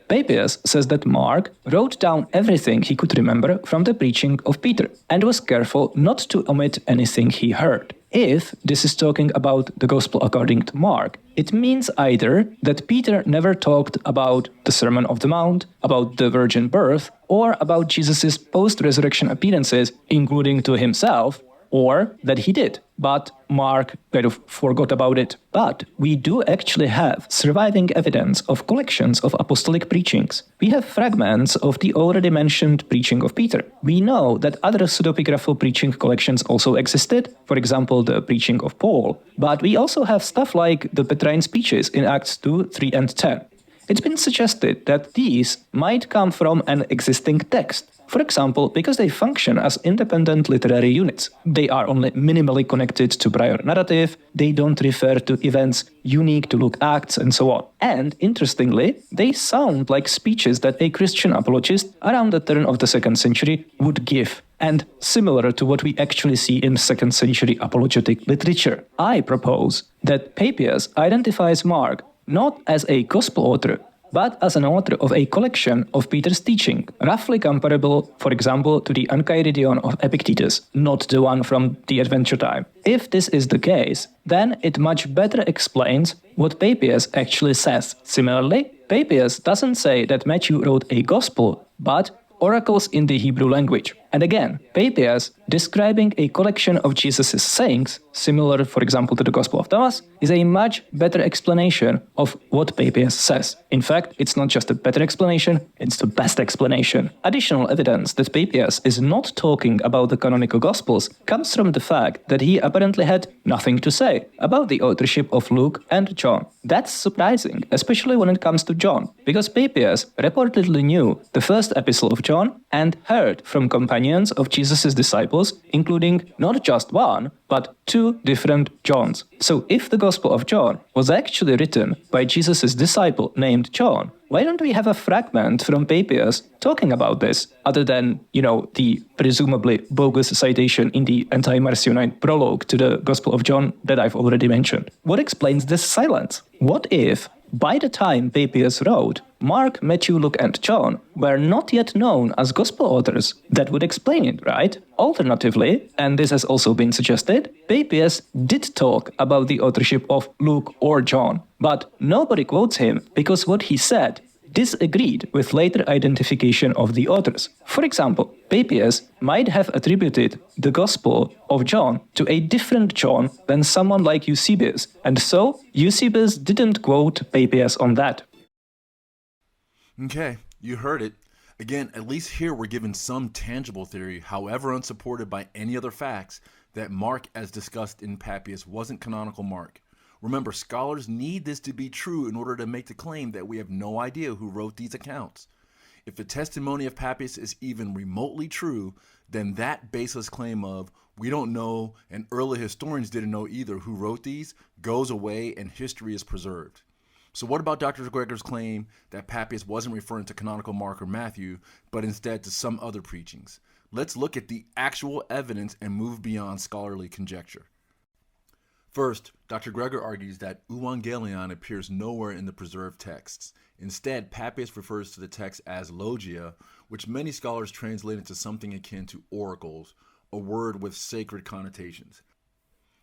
Speaker 8: Papias says that Mark wrote down everything he could remember from the preaching of Peter and was careful not to omit anything he heard. If this is talking about the Gospel according to Mark, it means either that Peter never talked about the Sermon of the Mount, about the virgin birth, or about Jesus' post-resurrection appearances, including to himself, or that he did, but Mark kind of forgot about it. But we do actually have surviving evidence of collections of apostolic preachings. We have fragments of the already mentioned preaching of Peter. We know that other pseudepigraphal preaching collections also existed, for example, the preaching of Paul, but we also have stuff like the Petrine speeches in Acts 2, 3, and 10. It's been suggested that these might come from an existing text. For example, because they function as independent literary units. They are only minimally connected to prior narrative, they don't refer to events unique to Luke Acts, and so on. And, interestingly, they sound like speeches that a Christian apologist around the turn of the 2nd century would give, and similar to what we actually see in 2nd century apologetic literature. I propose that Papias identifies Mark not as a gospel author, but as an author of a collection of Peter's teaching, roughly comparable, for example, to the Enchiridion of Epictetus, not the one from the Adventure Time. If this is the case, then it much better explains what Papias actually says. Similarly, Papias doesn't say that Matthew wrote a gospel, but oracles in the Hebrew language. And again, Papias, describing a collection of Jesus' sayings, similar, for example, to the Gospel of Thomas, is a much better explanation of what Papias says. In fact, it's not just a better explanation, it's the best explanation. Additional evidence that Papias is not talking about the canonical Gospels comes from the fact that he apparently had nothing to say about the authorship of Luke and John. That's surprising, especially when it comes to John, because Papias reportedly knew the first epistle of John and heard from companions of Jesus' disciples, including not just one, but two different Johns. So if the Gospel of John was actually written by Jesus' disciple named John, why don't we have a fragment from Papias talking about this, other than, the presumably bogus citation in the anti-Marcionite prologue to the Gospel of John that I've already mentioned? What explains this silence? What if, by the time Papias wrote, Mark, Matthew, Luke, and John were not yet known as gospel authors? That would explain it, right? Alternatively, and this has also been suggested, Papias did talk about the authorship of Luke or John, but nobody quotes him because what he said disagreed with later identification of the authors. For example, Papias might have attributed the Gospel of John to a different John than someone like Eusebius, and so Eusebius didn't quote Papias on that.
Speaker 1: Okay, you heard it. Again, at least here we're given some tangible theory, however unsupported by any other facts, that Mark, as discussed in Papias, wasn't canonical Mark. Remember, scholars need this to be true in order to make the claim that we have no idea who wrote these accounts. If the testimony of Papias is even remotely true, then that baseless claim of we don't know and early historians didn't know either who wrote these goes away and history is preserved. So what about Dr. Greger's claim that Papias wasn't referring to canonical Mark or Matthew, but instead to some other preachings? Let's look at the actual evidence and move beyond scholarly conjecture. First, Dr. Greger argues that euangelion appears nowhere in the preserved texts. Instead, Papias refers to the text as logia, which many scholars translate into something akin to oracles, a word with sacred connotations.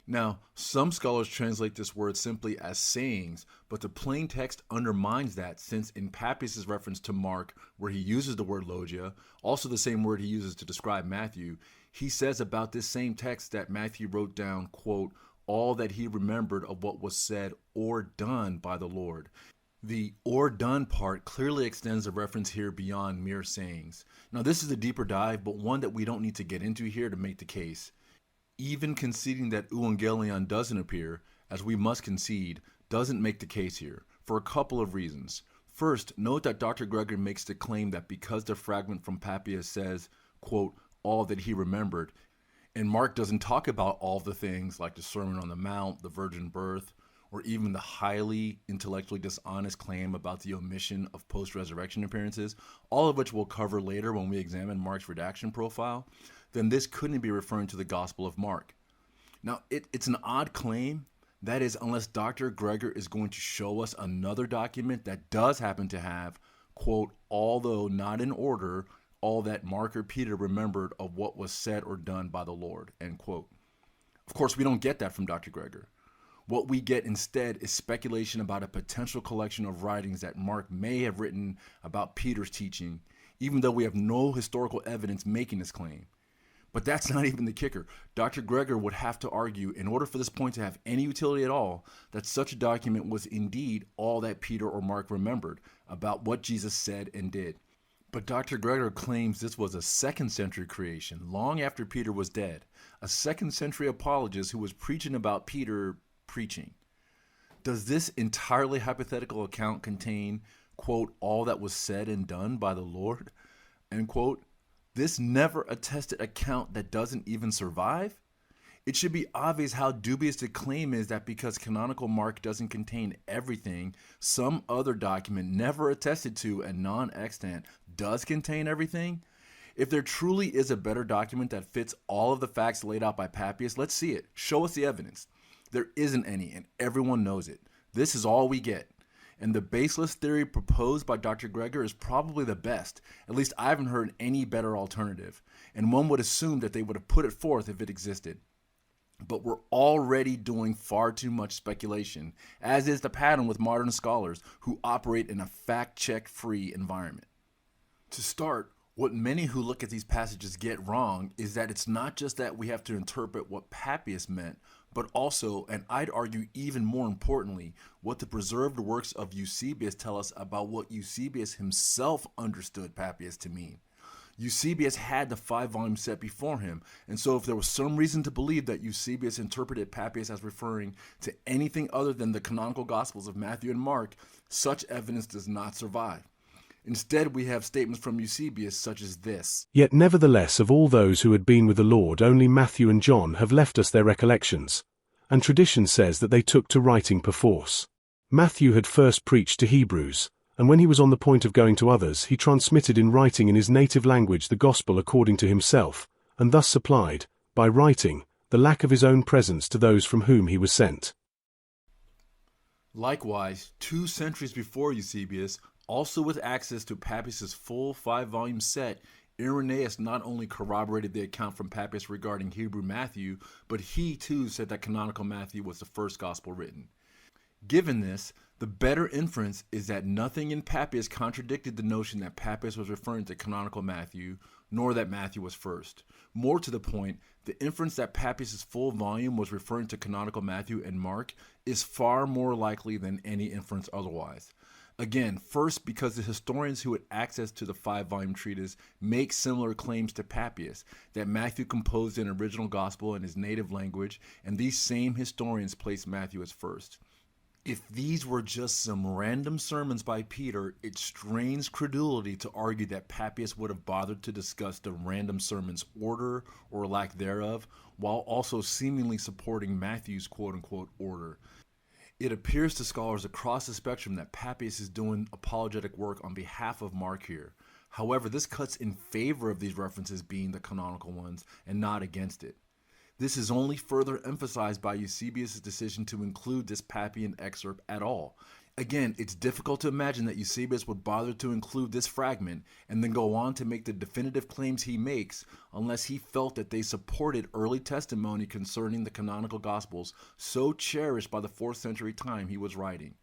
Speaker 1: Now, some scholars translate this word simply as sayings, but the plain text undermines that, since in Papias' reference to Mark, where he uses the word logia, also the same word he uses to describe Matthew, he says about this same text that Matthew wrote down, quote, all that he remembered of what was said or done by the Lord. The or done part clearly extends the reference here beyond mere sayings. Now, this is a deeper dive, but one that we don't need to get into here to make the case. Even conceding that euangelion doesn't appear, as we must concede, doesn't make the case here, for a couple of reasons. First, note that Dr. Greger makes the claim that because the fragment from Papias says, quote, all that he remembered, and Mark doesn't talk about all the things like the Sermon on the Mount, the virgin birth, or even the highly intellectually dishonest claim about the omission of post-resurrection appearances, all of which we'll cover later when we examine Mark's redaction profile, then this couldn't be referring to the Gospel of Mark. Now, it's an odd claim, that is, unless Dr. Greger is going to show us another document that does happen to have, quote, although not in order, all that Mark or Peter remembered of what was said or done by the Lord, end quote. Of course, we don't get that from Dr. Greger. What we get instead is speculation about a potential collection of writings that Mark may have written about Peter's teaching, even though we have no historical evidence making this claim. But that's not even the kicker. Dr. Greger would have to argue, in order for this point to have any utility at all, that such a document was indeed all that Peter or Mark remembered about what Jesus said and did. But Dr. Greger claims this was a 2nd century creation, long after Peter was dead, a 2nd century apologist who was preaching about Peter preaching. Does this entirely hypothetical account contain, quote, all that was said and done by the Lord, end quote? This never attested account that doesn't even survive? It should be obvious how dubious the claim is that because canonical Mark doesn't contain everything, some other document never attested to and non-extant does contain everything. If there truly is a better document that fits all of the facts laid out by Papias, let's see it. Show us the evidence. There isn't any, and everyone knows it. This is all we get. And the baseless theory proposed by Dr. Greger is probably the best. At least I haven't heard any better alternative. And one would assume that they would have put it forth if it existed. But we're already doing far too much speculation, as is the pattern with modern scholars who operate in a fact-check-free environment. To start, what many who look at these passages get wrong is that it's not just that we have to interpret what Papias meant, but also, and I'd argue even more importantly, what the preserved works of Eusebius tell us about what Eusebius himself understood Papias to mean. Eusebius had the 5-volume set before him, and so if there was some reason to believe that Eusebius interpreted Papias as referring to anything other than the canonical Gospels of Matthew and Mark, such evidence does not survive. Instead, we have statements from Eusebius such as this.
Speaker 7: Yet nevertheless of all those who had been with the Lord only Matthew and John have left us their recollections, and tradition says that they took to writing perforce. Matthew had first preached to Hebrews, and when he was on the point of going to others, he transmitted in writing in his native language the gospel according to himself, and thus supplied, by writing, the lack of his own presence to those from whom he was sent.
Speaker 1: Likewise, 2 centuries before Eusebius, also with access to Papias' full 5-volume set, Irenaeus not only corroborated the account from Papias regarding Hebrew Matthew, but he too said that canonical Matthew was the first gospel written. Given this, The better inference is that nothing in Papias contradicted the notion that Papias was referring to canonical Matthew, nor that Matthew was first. More to the point, the inference that Papias' full volume was referring to canonical Matthew and Mark is far more likely than any inference otherwise. Again, first because the historians who had access to the 5-volume treatise make similar claims to Papias, that Matthew composed an original gospel in his native language, and these same historians place Matthew as first. If these were just some random sermons by Peter, it strains credulity to argue that Papias would have bothered to discuss the random sermon's order or lack thereof, while also seemingly supporting Matthew's quote-unquote order. It appears to scholars across the spectrum that Papias is doing apologetic work on behalf of Mark here. However, this cuts in favor of these references being the canonical ones and not against it. This is only further emphasized by Eusebius' decision to include this Papian excerpt at all. Again, it's difficult to imagine that Eusebius would bother to include this fragment and then go on to make the definitive claims he makes unless he felt that they supported early testimony concerning the canonical Gospels so cherished by the 4th century time he was writing.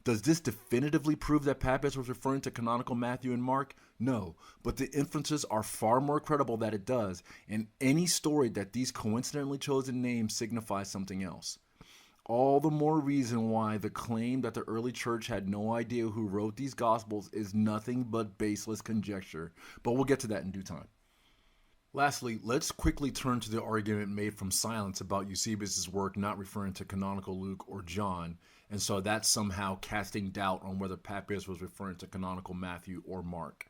Speaker 1: Does this definitively prove that Papias was referring to canonical Matthew and Mark? No, but the inferences are far more credible that it does, and any story that these coincidentally chosen names signify something else. All the more reason why the claim that the early church had no idea who wrote these Gospels is nothing but baseless conjecture, but we'll get to that in due time. Lastly, let's quickly turn to the argument made from silence about Eusebius' work not referring to canonical Luke or John, and so that's somehow casting doubt on whether Papias was referring to canonical Matthew or Mark.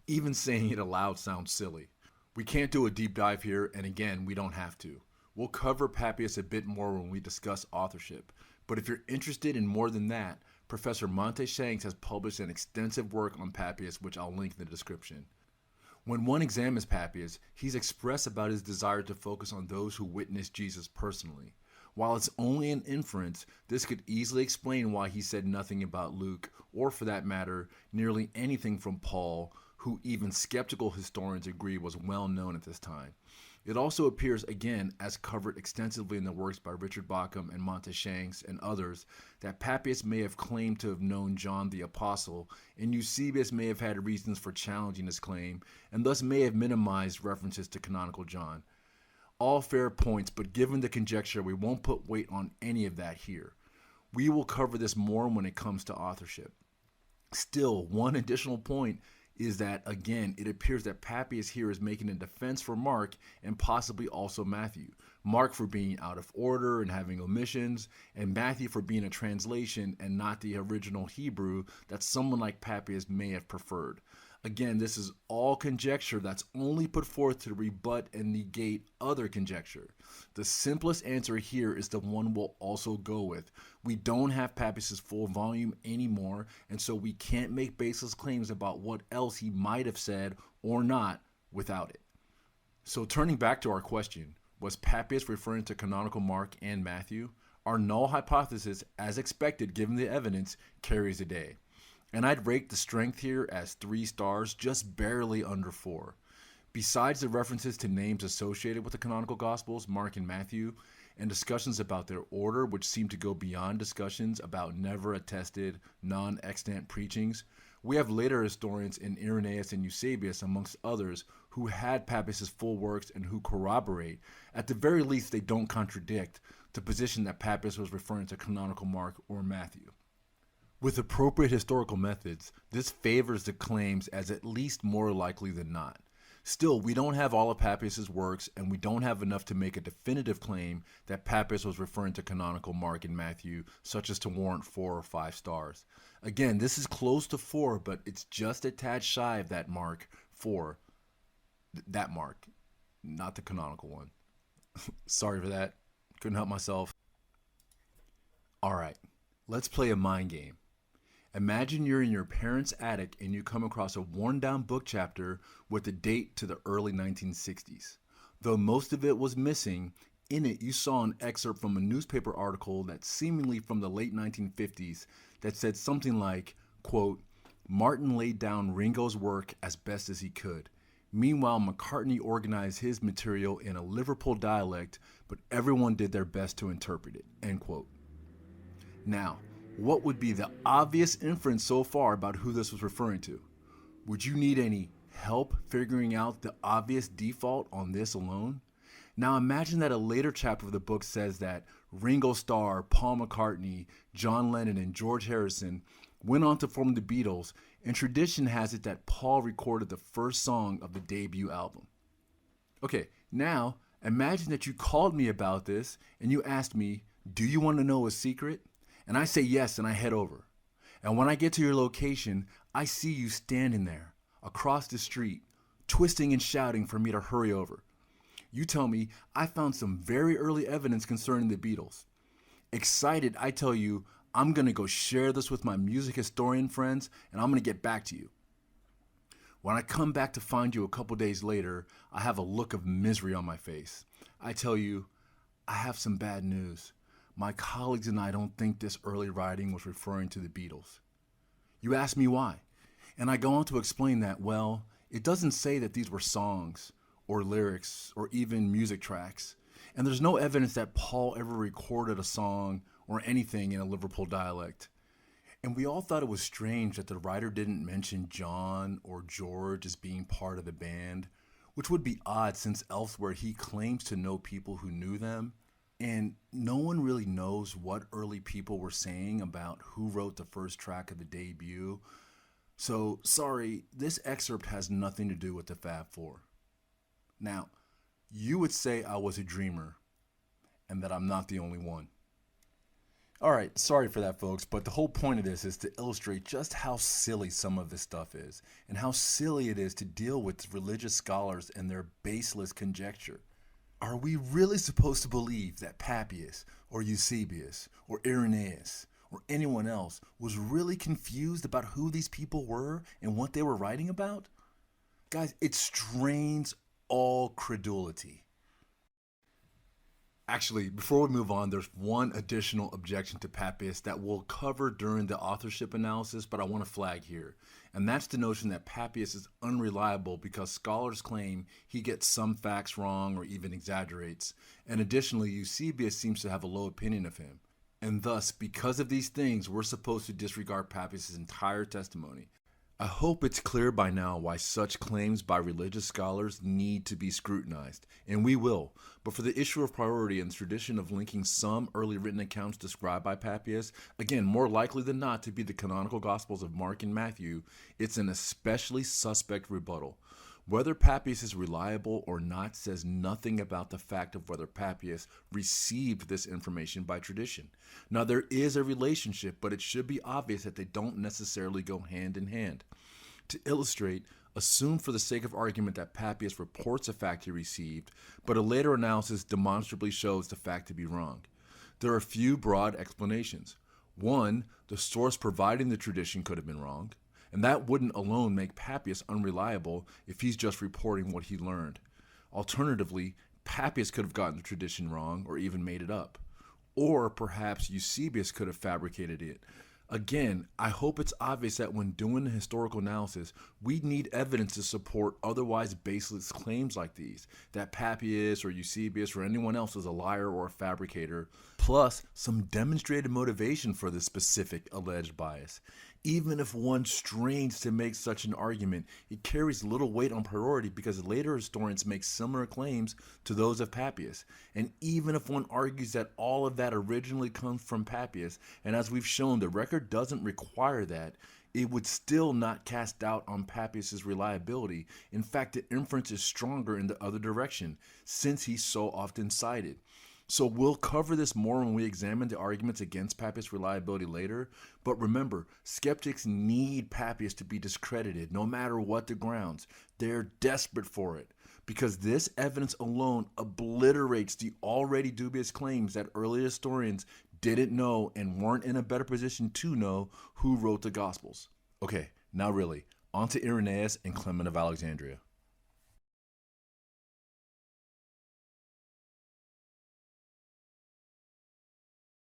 Speaker 1: Even saying it aloud sounds silly. We can't do a deep dive here, and again, we don't have to. We'll cover Papias a bit more when we discuss authorship, but if you're interested in more than that, Professor Monte Shanks has published an extensive work on Papias, which I'll link in the description. When one examines Papias, he's expressed about his desire to focus on those who witnessed Jesus personally. While it's only an inference, this could easily explain why he said nothing about Luke, or for that matter, nearly anything from Paul, who even skeptical historians agree was well known at this time. It also appears, again, as covered extensively in the works by Richard Bauckham and Monte Shanks and others, that Papias may have claimed to have known John the Apostle, and Eusebius may have had reasons for challenging his claim, and thus may have minimized references to canonical John. All fair points, but given the conjecture, we won't put weight on any of that here. We will cover this more when it comes to authorship. Still, one additional point is that, again, it appears that Papias here is making a defense for Mark and possibly also Matthew. Mark for being out of order and having omissions, and Matthew for being a translation and not the original Hebrew that someone like Papias may have preferred. Again, this is all conjecture that's only put forth to rebut and negate other conjecture. The simplest answer here is the one we'll also go with. We don't have Papias' full volume anymore, and so we can't make baseless claims about what else he might have said or not without it. So turning back to our question, was Papias referring to canonical Mark and Matthew? Our null hypothesis, as expected given the evidence, carries the day. And I'd rate the strength here as 3 stars, just barely under 4. Besides the references to names associated with the canonical Gospels, Mark and Matthew, and discussions about their order, which seem to go beyond discussions about never attested, non-extant preachings, we have later historians in Irenaeus and Eusebius, amongst others, who had Papias' full works and who corroborate, at the very least they don't contradict, the position that Papias was referring to canonical Mark or Matthew. With appropriate historical methods, this favors the claims as at least more likely than not. Still, we don't have all of Papias' works, and we don't have enough to make a definitive claim that Papias was referring to canonical Mark and Matthew, such as to warrant 4 or 5 stars. Again, this is close to 4, but it's just a tad shy of that mark, 4. That mark, not the canonical one. Sorry for that. Couldn't help myself. Alright, let's play a mind game. Imagine you're in your parents' attic and you come across a worn-down book chapter with a date to the early 1960s. Though most of it was missing, in it you saw an excerpt from a newspaper article that's seemingly from the late 1950s that said something like, quote, "Martin laid down Ringo's work as best as he could. Meanwhile, McCartney organized his material in a Liverpool dialect, but everyone did their best to interpret it," end quote. Now, what would be the obvious inference so far about who this was referring to? Would you need any help figuring out the obvious default on this alone? Now imagine that a later chapter of the book says that Ringo Starr, Paul McCartney, John Lennon, and George Harrison went on to form the Beatles, and tradition has it that Paul recorded the first song of the debut album. Okay, now imagine that you called me about this and you asked me, do you want to know a secret? And I say yes, and I head over. And when I get to your location, I see you standing there across the street, twisting and shouting for me to hurry over. You tell me I found some very early evidence concerning the Beatles. Excited, I tell you I'm going to go share this with my music historian friends, and I'm going to get back to you. When I come back to find you a couple days later, I have a look of misery on my face. I tell you, I have some bad news. My colleagues and I don't think this early writing was referring to the Beatles. You ask me why, and I go on to explain that, well, it doesn't say that these were songs or lyrics or even music tracks, and there's no evidence that Paul ever recorded a song or anything in a Liverpool dialect. And we all thought it was strange that the writer didn't mention John or George as being part of the band, which would be odd since elsewhere he claims to know people who knew them. And no one really knows what early people were saying about who wrote the first track of the debut. So, sorry, this excerpt has nothing to do with the Fab Four. Now, you would say I was a dreamer, and that I'm not the only one. Alright, sorry for that, folks, but the whole point of this is to illustrate just how silly some of this stuff is, and how silly it is to deal with religious scholars and their baseless conjecture. Are we really supposed to believe that Papias, or Eusebius, or Irenaeus, or anyone else was really confused about who these people were and what they were writing about? Guys, it strains all credulity. Actually, before we move on, there's one additional objection to Papias that we'll cover during the authorship analysis, but I want to flag here. And that's the notion that Papias is unreliable because scholars claim he gets some facts wrong or even exaggerates. And additionally, Eusebius seems to have a low opinion of him. And thus, because of these things, we're supposed to disregard Papias' entire testimony. I hope it's clear by now why such claims by religious scholars need to be scrutinized, and we will. But for the issue of priority and the tradition of linking some early written accounts described by Papias, again, more likely than not to be the canonical Gospels of Mark and Matthew, it's an especially suspect rebuttal. Whether Papias is reliable or not says nothing about the fact of whether Papias received this information by tradition. Now, there is a relationship, but it should be obvious that they don't necessarily go hand in hand. To illustrate, assume for the sake of argument that Papias reports a fact he received, but a later analysis demonstrably shows the fact to be wrong. There are a few broad explanations. One, the source providing the tradition could have been wrong. And that wouldn't alone make Papias unreliable if he's just reporting what he learned. Alternatively, Papias could have gotten the tradition wrong or even made it up. Or perhaps Eusebius could have fabricated it. Again, I hope it's obvious that when doing a historical analysis, we need evidence to support otherwise baseless claims like these, that Papias or Eusebius or anyone else is a liar or a fabricator, plus some demonstrated motivation for this specific alleged bias. Even if one strains to make such an argument, it carries little weight on priority because later historians make similar claims to those of Papias. And even if one argues that all of that originally comes from Papias, and as we've shown, the record doesn't require that, it would still not cast doubt on Papias' reliability. In fact, the inference is stronger in the other direction, since he's so often cited. So we'll cover this more when we examine the arguments against Papias' reliability later, but remember, skeptics need Papias to be discredited no matter what the grounds. They're desperate for it, because this evidence alone obliterates the already dubious claims that early historians didn't know and weren't in a better position to know who wrote the Gospels. Okay, now really, on to Irenaeus and Clement of Alexandria.